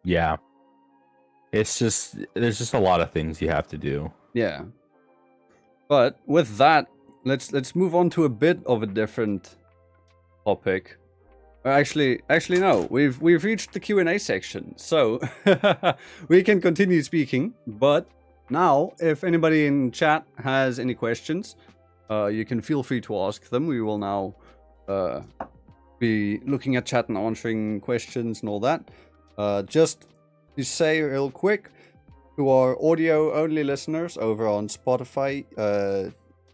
Yeah. It's just there's just a lot of things you have to do. Yeah. But with that, let's move on to a bit of a different topic. Actually, no. We've reached the Q&A section, so we can continue speaking. But now, if anybody in chat has any questions, you can feel free to ask them. We will now be looking at chat and answering questions and all that. Just to say real quick to our audio-only listeners over on Spotify,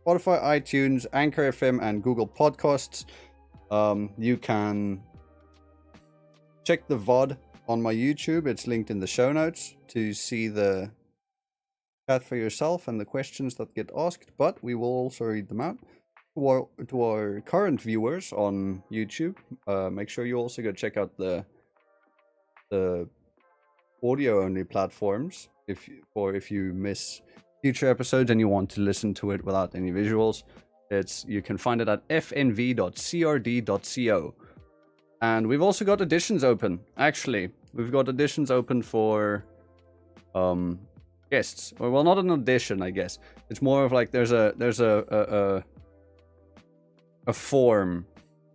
iTunes, Anchor FM, and Google Podcasts. You can check the VOD on my YouTube. It's linked in the show notes to see the chat for yourself and the questions that get asked, but we will also read them out. To our current viewers on YouTube, make sure you also go check out the audio-only platforms if you miss future episodes and you want to listen to it without any visuals. You can find it at fnv.crd.co. And we've also got editions open. Actually, we've got editions open for guests. Or, well, not an audition, I guess. It's more of like there's a form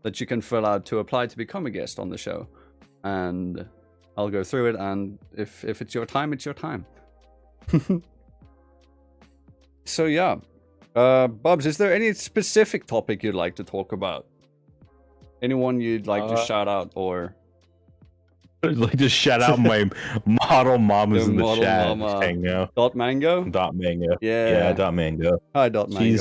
that you can fill out to apply to become a guest on the show. And I'll go through it, and if it's your time, it's your time. So yeah. Bubs, is there any specific topic you'd like to talk about? Anyone you'd like to shout out, or? I'd like to shout out my model mom who's in the chat. Mango. Dot Mango. Yeah, Dot Mango. Hi, Dot Mango.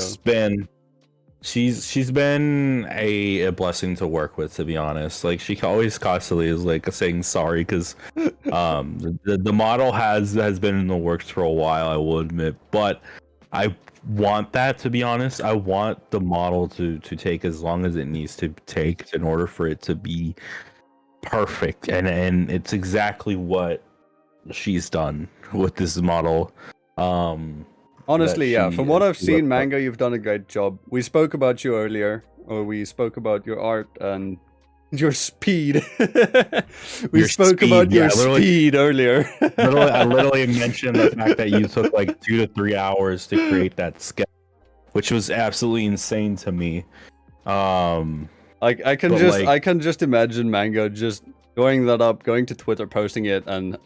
She's been a blessing to work with, to be honest. Like, she always constantly is like saying sorry because the model has been in the works for a while, I will admit, but I want that, to be honest. I want the model to take as long as it needs to take in order for it to be perfect, and it's exactly what she's done with this model. Honestly, yeah, from what I've seen, Mango, you've done a great job. We spoke about you earlier, or we spoke about your art and your speed. We spoke about your speed earlier. I literally mentioned the fact that you took like 2 to 3 hours to create that sketch, which was absolutely insane to me. I can just imagine Mango just going to Twitter, posting it, and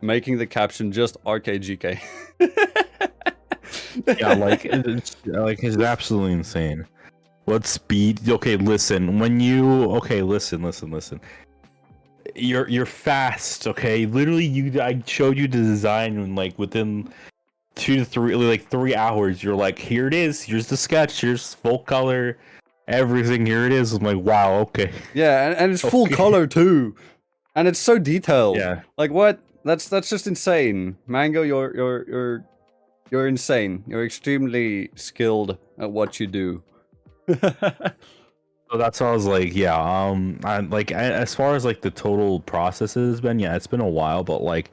making the caption just RKGK. Yeah, it's absolutely insane. What speed? Okay, listen. Listen. You're fast. Okay, literally, I showed you the design, and like within 2 to 3 hours, you're like, here it is. Here's the sketch. Here's full color, everything. Here it is. I'm like, wow. Okay. Yeah, and it's full color too, and it's so detailed. Yeah. Like what? That's just insane, Mango. You're insane. You're extremely skilled at what you do. So that's why I was like, yeah. As far as like the total process has been, yeah, it's been a while, but like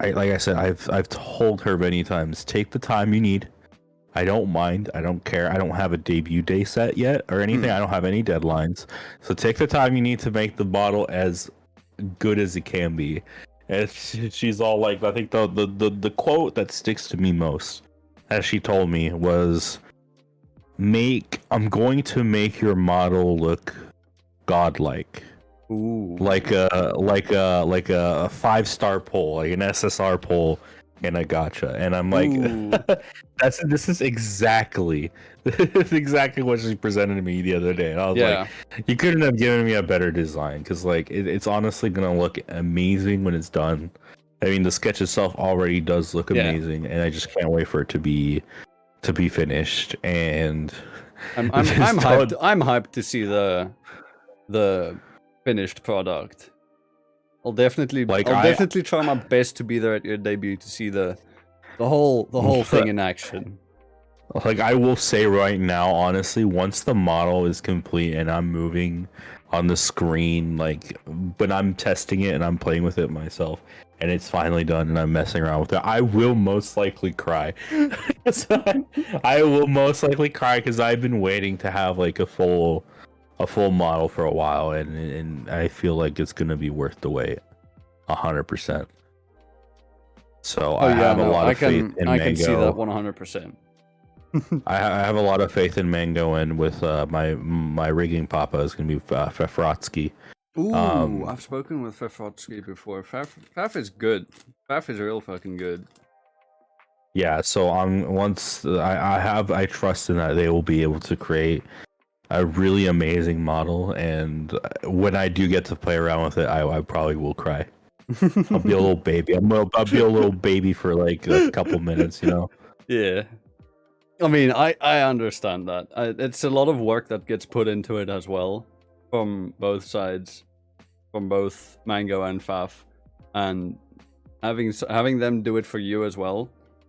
I said, I've told her many times, take the time you need. I don't mind. I don't care. I don't have a debut day set yet or anything. I don't have any deadlines. So take the time you need to make the model as good as it can be. And she's all like, I think the quote that sticks to me most, as she told me, was, I'm going to make your model look godlike. Ooh. Like a 5-star poll, like an SSR poll in a gacha. And I'm like, this is exactly what she presented to me the other day. And I was like, you couldn't have given me a better design, because like it's honestly gonna look amazing when it's done. I mean, the sketch itself already does look amazing, and I just can't wait for it to be finished. And I'm hyped. I'm hyped to see the finished product. I'll definitely try my best to be there at your debut to see the whole thing in action. Like, I will say right now, honestly, once the model is complete and I'm moving on the screen, like when I'm testing it and I'm playing with it myself, and it's finally done and I'm messing around with it, I will most likely cry. I will most likely cry because I've been waiting to have like a full model for a while, and I feel like it's gonna be worth the wait, 100%. So I have a lot of faith in Mango. I can see that 100%. I have a lot of faith in Mango, and with my rigging papa is gonna be Fefrotsky. Ooh, I've spoken with Fefrotsky before. Fef is good. Fef is real fucking good. Yeah, so once I trust in that they will be able to create a really amazing model, and when I do get to play around with it, I probably will cry. I'll be a little baby. I'll be a little baby for like a couple minutes, you know? Yeah. I mean, I understand that. It's a lot of work that gets put into it as well, from both sides, from both Mango and Faf, and having them do it for you as well.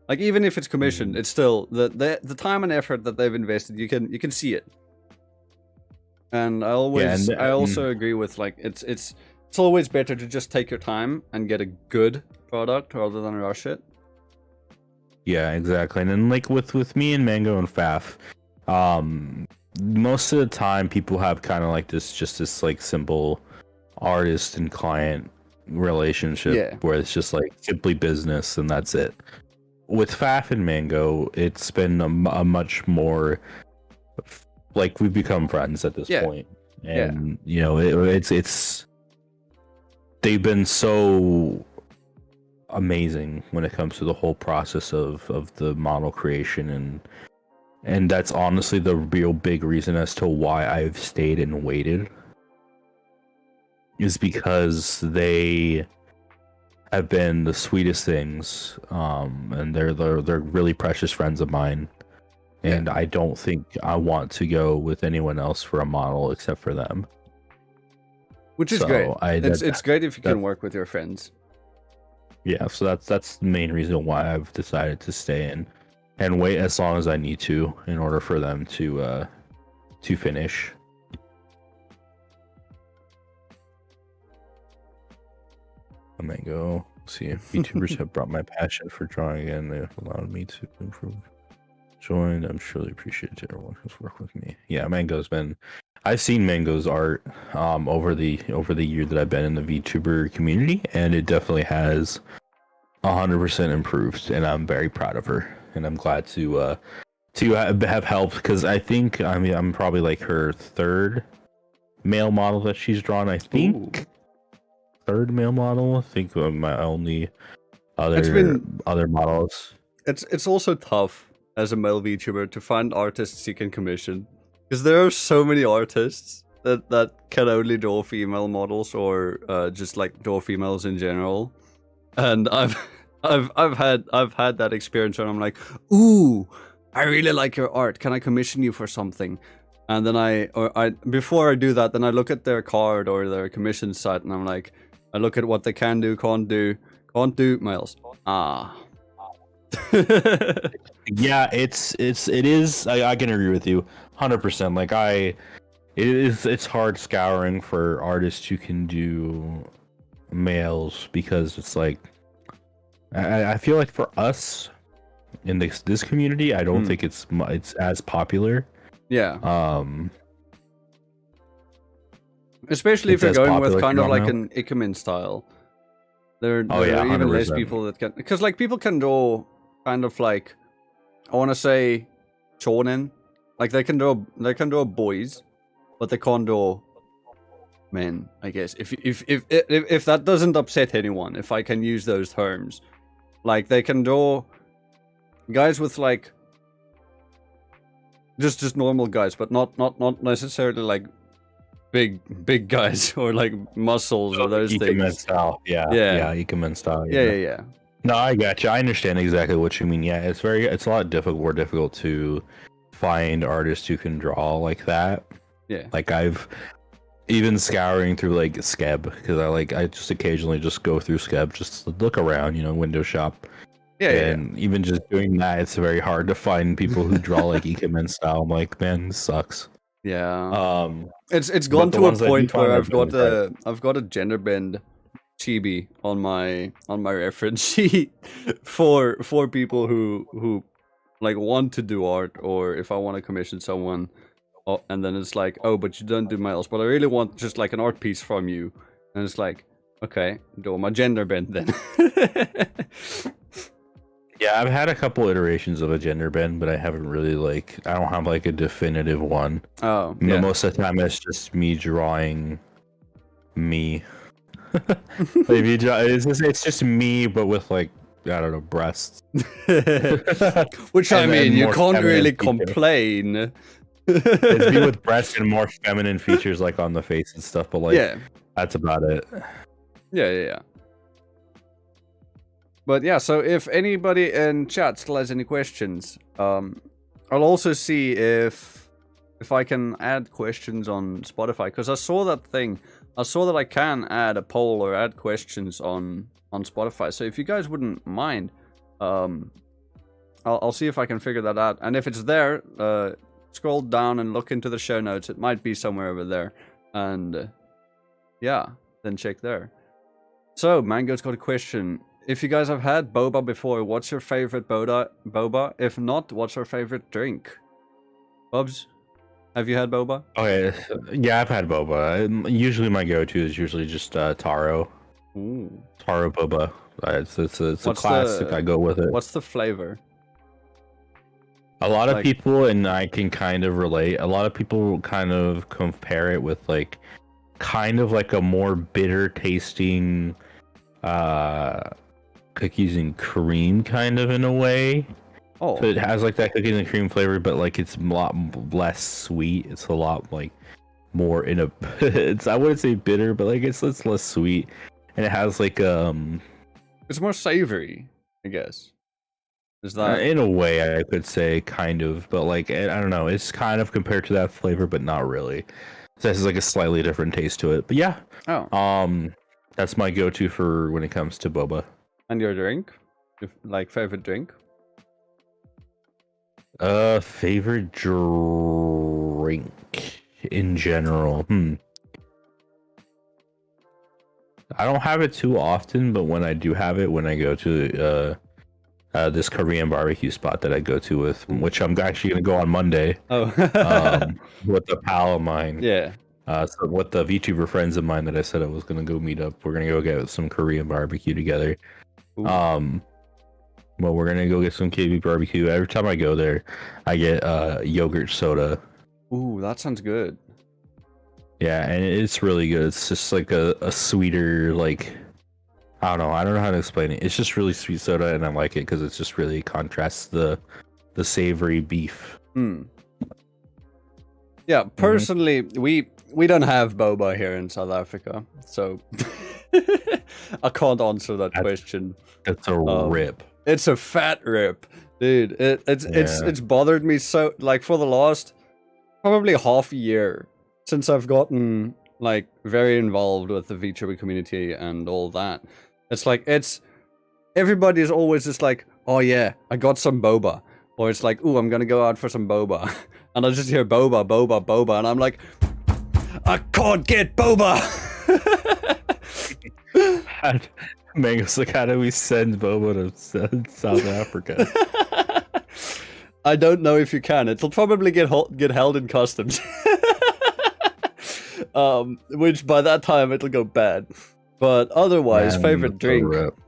Like, even if it's commissioned, it's still the time and effort that they've invested. You can see it. And I also agree with, like, it's always better to just take your time and get a good product rather than rush it. Yeah, exactly. And then, like, with me and Mango and Faf, most of the time people have kind of like this like simple artist and client relationship where it's just like simply business and that's it. With Faf and Mango, it's been a much more, like, we've become friends at this point. And you know, it's they've been so amazing when it comes to the whole process of the model creation, and that's honestly the real big reason as to why I've stayed and waited, is because they have been the sweetest things, and they're really precious friends of mine, and I don't think I want to go with anyone else for a model except for them, which is great. It's great if you can work with your friends. Yeah, so that's the main reason why I've decided to stay in and wait as long as I need to in order for them to finish. I might go see if VTubers have brought my passion for drawing again. They've allowed me to improve. Joined. I'm surely appreciative to everyone who's worked with me. Yeah, I've seen Mango's art over the year that I've been in the VTuber community, and it definitely has 100% improved, and I'm very proud of her, and I'm glad to have helped, because I'm probably like her third male model that she's drawn. I think. Ooh. Third male model. I think my only other models. It's also tough as a male VTuber to find artists you can commission, because there are so many artists that can only draw female models, or just like draw females in general. And I've had that experience where I'm like, ooh, I really like your art. Can I commission you for something? And then before I do that, then I look at their card or their commission site, and I'm like, I look at what they can do, can't do males. Yeah, it is. I can agree with you 100%. Like it's hard scouring for artists who can do males, because it's like, I feel like for us, in this community. I don't think it's as popular. Yeah. Especially if you're going with kind of like an Ikemen style. There are even less people that can, because like people can draw kind of like, I want to say, shonen. Like they can draw boys, but they can't draw men. I guess if that doesn't upset anyone, if I can use those terms, like they can draw guys with like just normal guys, but not necessarily like big guys or like muscles or those things. Style. Yeah, Ikemen style. Yeah. No, I got you. I understand exactly what you mean. Yeah, it's a lot more difficult to find artists who can draw like that. Yeah. Like I've even scouring through like Skeb, because I just occasionally just go through Skeb just to look around, window shop. Yeah. And even just doing that, it's very hard to find people who draw like Ikemen style. I'm like, man, this sucks. Yeah. It's gone to a point where I've got a gender bend chibi on my reference sheet for people who like want to do art, or if I want to commission someone, and then it's like, oh, but you don't do males, but I really want just like an art piece from you, and it's like, okay, do my gender bend then. Yeah, I've had a couple iterations of a gender bend, but I haven't really I don't have like a definitive one. Oh, yeah. Most of the time it's just me drawing me. If you draw, it's just me, but with like, I don't know, breasts. Which I mean, you can't really complain. It's me with breasts and more feminine features like on the face and stuff, but like, that's about it. Yeah. But yeah, so if anybody in chat still has any questions, I'll also see if I can add questions on Spotify, because I saw that thing. I saw that I can add a poll or add questions on Spotify. So if you guys wouldn't mind, I'll see if I can figure that out. And if it's there, scroll down and look into the show notes. It might be somewhere over there. And yeah, then check there. So Mango's got a question. If you guys have had boba before, what's your favorite boba? If not, what's your favorite drink? Bubs, have you had boba? Okay, yeah, I've had boba. Usually my go-to is usually just taro. Ooh. Taro boba. It's a classic. I go with it. What's the flavor? A lot of people, and I can kind of relate, a lot of people kind of compare it with like kind of like a more bitter tasting cookies and cream kind of in a way. Oh. So it has like that cookies and cream flavor, but like it's a lot less sweet. It's a lot like more in a I wouldn't say bitter, but like it's less sweet. And it has like it's more savory, I guess. Is that in a way I could say kind of, but like I don't know, it's kind of compared to that flavor, but not really. So this is like a slightly different taste to it. But yeah. Oh. That's my go-to for when it comes to boba. And your drink? Like favorite drink? Favorite drink in general. I don't have it too often, but when I do have it, when I go to this Korean barbecue spot that I go to with, which I'm actually gonna go on Monday. Oh. With a pal of mine. Yeah. So with the VTuber friends of mine that I said I was gonna go meet up, we're gonna go get some Korean barbecue together. Ooh. Well, we're gonna go get some KB barbecue. Every time I go there, I get yogurt soda. Ooh, that sounds good. Yeah, and it's really good. It's just like a sweeter, like, I don't know how to explain it. It's just really sweet soda, and I like it because it's just really contrasts the savory beef. Yeah, personally, we don't have boba here in South Africa, so I can't answer that question. It's a rip. It's a fat rip, dude. It's bothered me so, like, for the last probably half a year since I've gotten like very involved with the VTuber community and all that. It's like everybody's always just like, oh yeah, I got some boba, or it's like, ooh, I'm gonna go out for some boba, and I just hear boba, boba, boba, and I'm like, I can't get boba. Mango's like, how do we send boba to South Africa? I don't know if you can. It'll probably get held in customs. Which by that time it'll go bad. But otherwise, Man, favorite that's a drink. rip.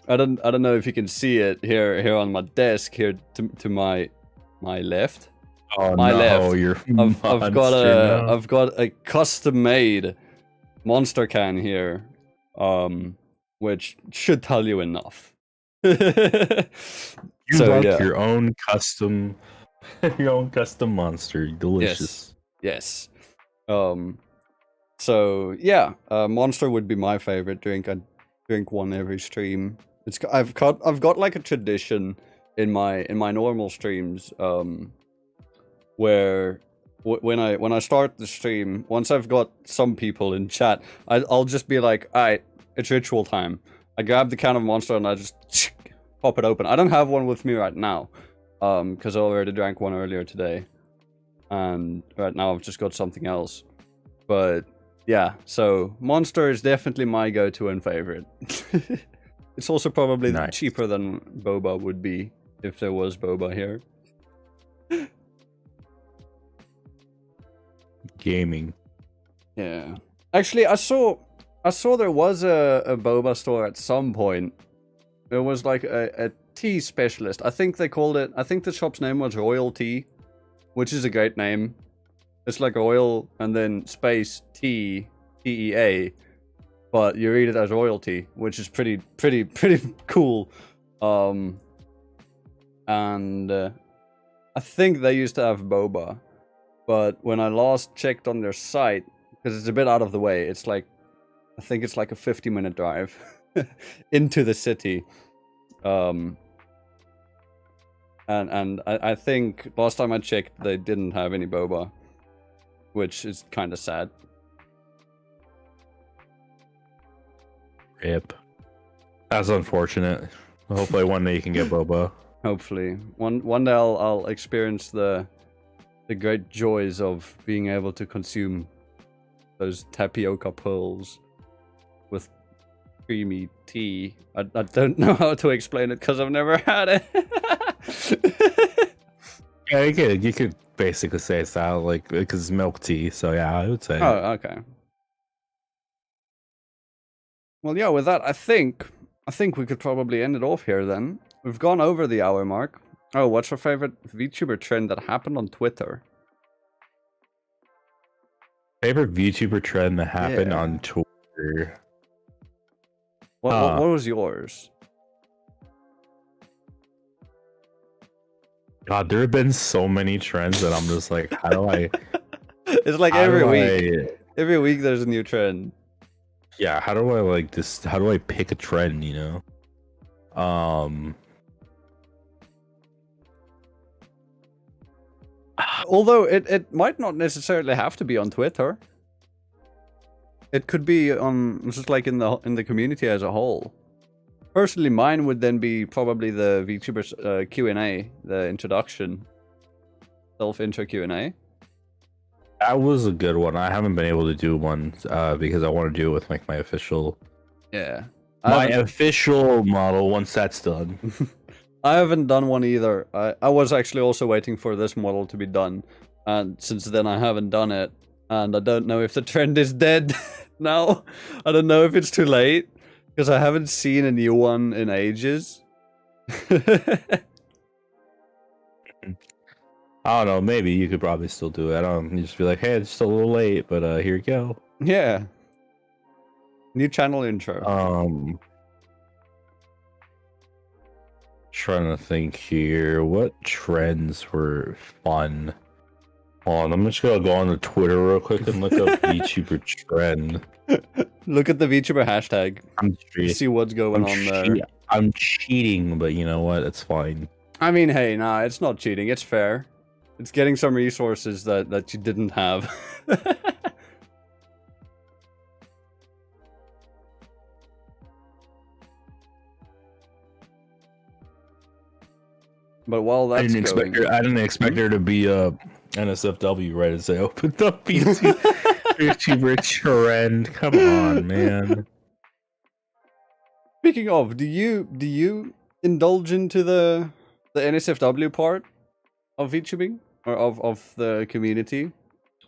I don't know if you can see it here on my desk here to my left. Oh My no, left. you're I've got a custom made monster can here, which should tell you enough. You So, like yeah. your own custom monster. Delicious. Yes. So yeah, Monster would be my favorite drink. I drink one every stream. I've got like a tradition in my normal streams, where when I start the stream, once I've got some people in chat, I'll just be like, alright, it's ritual time. I grab the can of Monster and I just pop it open. I don't have one with me right now, because I already drank one earlier today, and right now I've just got something else. But yeah, so Monster is definitely my go-to and favorite. It's also probably Nice. cheaper than boba would be if there was boba here. Gaming. Yeah. Actually, I saw there was a boba store at some point. It was like a tea specialist. I think they called it, I think the shop's name was Royal Tea, which is a great name. It's like oil and then space tea, T-E-A, but you read it as royalty, which is pretty cool. And I think they used to have boba, but when I last checked on their site, because it's a bit out of the way, it's like, I think it's like a 50-minute drive into the city. And I think last time I checked, they didn't have any boba, which is kind of sad. Rip. That's unfortunate. Hopefully one day you can get boba. Hopefully, one day I'll experience the great joys of being able to consume those tapioca pearls with creamy tea. I don't know how to explain it because I've never had it. Yeah, you could basically say it's that, like, because it's milk tea. So yeah, I would say. Oh, okay. Well, yeah. With that, I think we could probably end it off here. Then we've gone over the hour mark. Oh, what's your favorite VTuber trend that happened on Twitter? Favorite VTuber trend that happened Yeah. on Twitter. What was yours? God, there have been so many trends that I'm just like, how do I? It's like how every do week. Every week there's a new trend. Yeah, how do I like this? How do I pick a trend? You know, Although it might not necessarily have to be on Twitter. It could be on just like in the community as a whole. Personally, mine would then be probably the VTubers Q&A, the introduction, self-intro Q&A. that was a good one. I haven't been able to do one because I want to do it with like my official, Yeah, my official model. Once that's done, I haven't done one either. I was actually also waiting for this model to be done, and since then I haven't done it, and I don't know if the trend is dead now. I don't know if it's too late, because I haven't seen a new one in ages. I don't know. Maybe you could probably still do it. I don't. You just be like, hey, it's still a little late, but here you go. Yeah. New channel intro. Trying to think here. What trends were fun? Hold on, I'm just gonna go on to Twitter real quick and look up VTuber trend. Look at the VTuber hashtag. I'm cheating. See what's going on there. I'm cheating, but you know what? It's fine. I mean, hey, nah, it's not cheating. It's fair. It's getting some resources that you didn't have. But while that's I didn't expect there to be a NSFW right as I opened up VTuber trend. Come on, man. Speaking of, do you indulge into the NSFW part? of VTubing or of the community,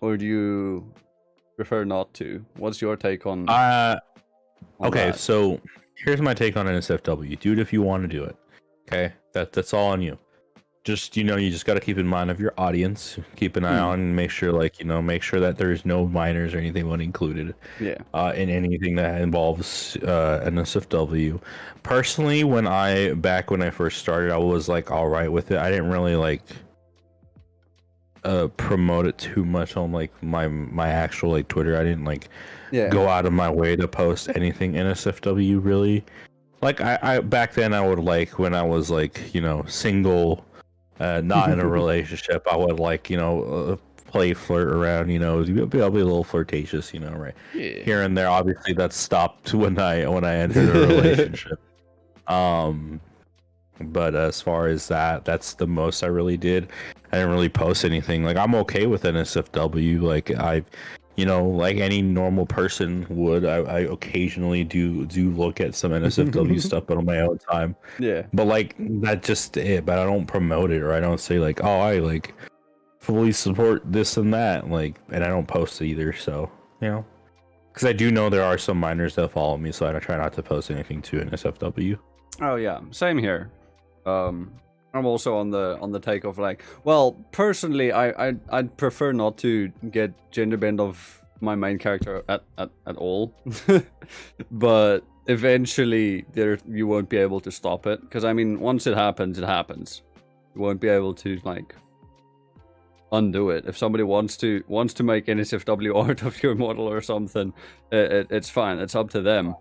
or do you prefer not to? What's your take on? Okay, that? so here's my take on NSFW. Do it if you want to do it. Okay, that's all on you. Just you just got to keep in mind of your audience. Keep an eye on and make sure make sure that there's no minors or anything included. Yeah. In anything that involves NSFW. Personally, when I first started, I was like all right with it. I didn't really promote it too much on my actual Twitter. I didn't go out of my way to post anything NSFW really. I back then I would when I was single, not in a relationship, I would play flirt around, I'll be a little flirtatious, right? Yeah. Here and there. Obviously that stopped when I entered a relationship. But as far as that's the most I really did. I didn't really post anything. I'm okay with NSFW. I like any normal person would, I occasionally do look at some NSFW stuff, but on my own time. Yeah. But that's just it. But I don't promote it, or I don't say oh, I fully support this and that. And I don't post it either. So because I do know there are some minors that follow me, so I try not to post anything to NSFW. Oh yeah, same here. I'm also on the take of well, personally, I'd prefer not to get gender bent of my main character at all, but eventually you won't be able to stop it, because I mean, once it happens, you won't be able to undo it. If somebody wants to make NSFW art of your model or something, it's fine. It's up to them.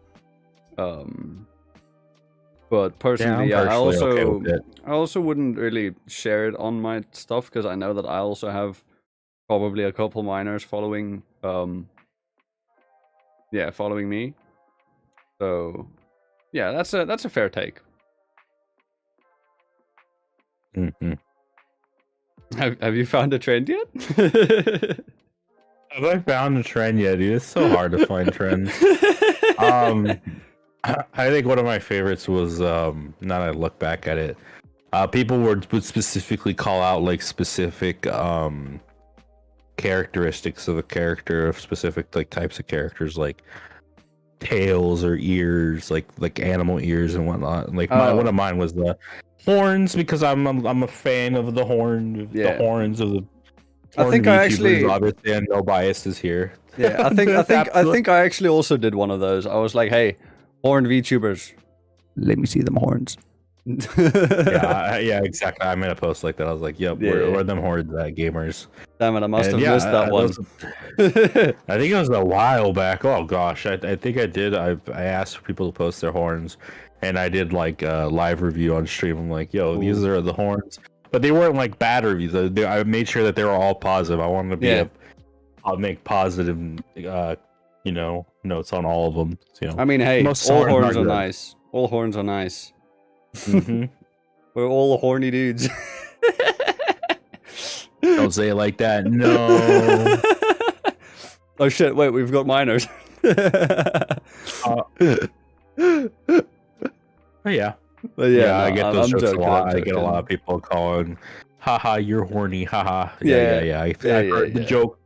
But personally, yeah, I okay also wouldn't really share it on my stuff, because I know that I also have probably a couple minors following me. So yeah, that's a fair take. Mm-hmm. Have you found a trend yet? Have I found a trend yet, dude? It's so hard to find trends. I think one of my favorites was now that I look back at it, people would specifically call out specific characteristics of a character, of specific types of characters, like tails or ears, like animal ears and whatnot. One of mine was the horns, because I'm a fan of the horn, the horns of the. I think I actually, obviously, and no biases here. Yeah, I think I actually also did one of those. I was like, hey, horn VTubers, let me see them horns. yeah, exactly. I made a post like that. I was like, yep, we're them horns gamers. Damn it, I must have missed that one. I think it was a while back. Oh gosh, I think I did. I asked people to post their horns, and I did a live review on stream. I'm like, yo, these are the horns, but they weren't bad reviews. I made sure that they were all positive. I wanted to be I'll make positive notes on all of them. I mean, hey, all horns are nice. All horns are nice. Mm-hmm. We're all horny dudes. Don't say it like that. No. Oh shit! Wait, we've got minors. But yeah. But yeah, I get those jokes a lot. I get a lot of people calling, "Haha, you're horny." Haha. Yeah. I heard the joke.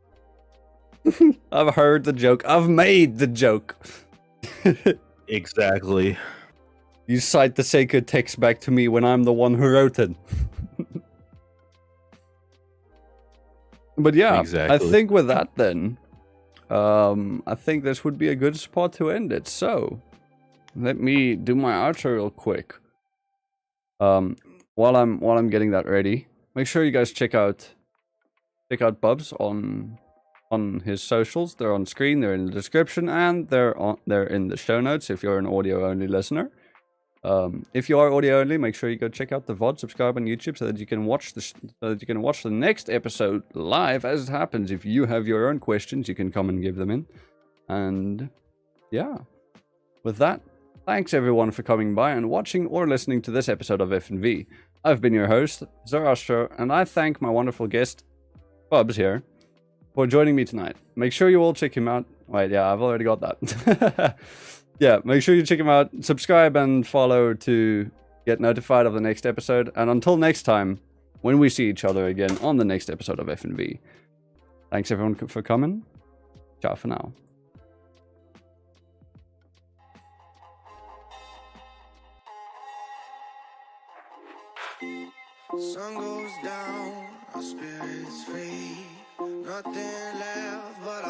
I've heard the joke. I've made the joke. Exactly. You cite the sacred text back to me when I'm the one who wrote it. But yeah, exactly. I think with that then, I think this would be a good spot to end it. So, let me do my outro real quick. While I'm getting that ready, make sure you guys check out Bubs on his socials. They're on screen, they're in the description, and they're in the show notes if you're an audio only listener. If you are audio only, make sure you go check out the VOD, subscribe on YouTube so that you can watch the next episode live as it happens. If you have your own questions, you can come and give them in. And yeah, with that, thanks everyone for coming by and watching or listening to this episode of FNV. I've been your host, Zarastro, and I thank my wonderful guest, Bubs here, for joining me tonight. Make sure you all check him out. Wait, yeah, I've already got that. Yeah, make sure you check him out. Subscribe and follow to get notified of the next episode. And until next time, when we see each other again on the next episode of FNV. Thanks everyone for coming. Ciao for now. Sun goes down, our spirits free. Nothing left but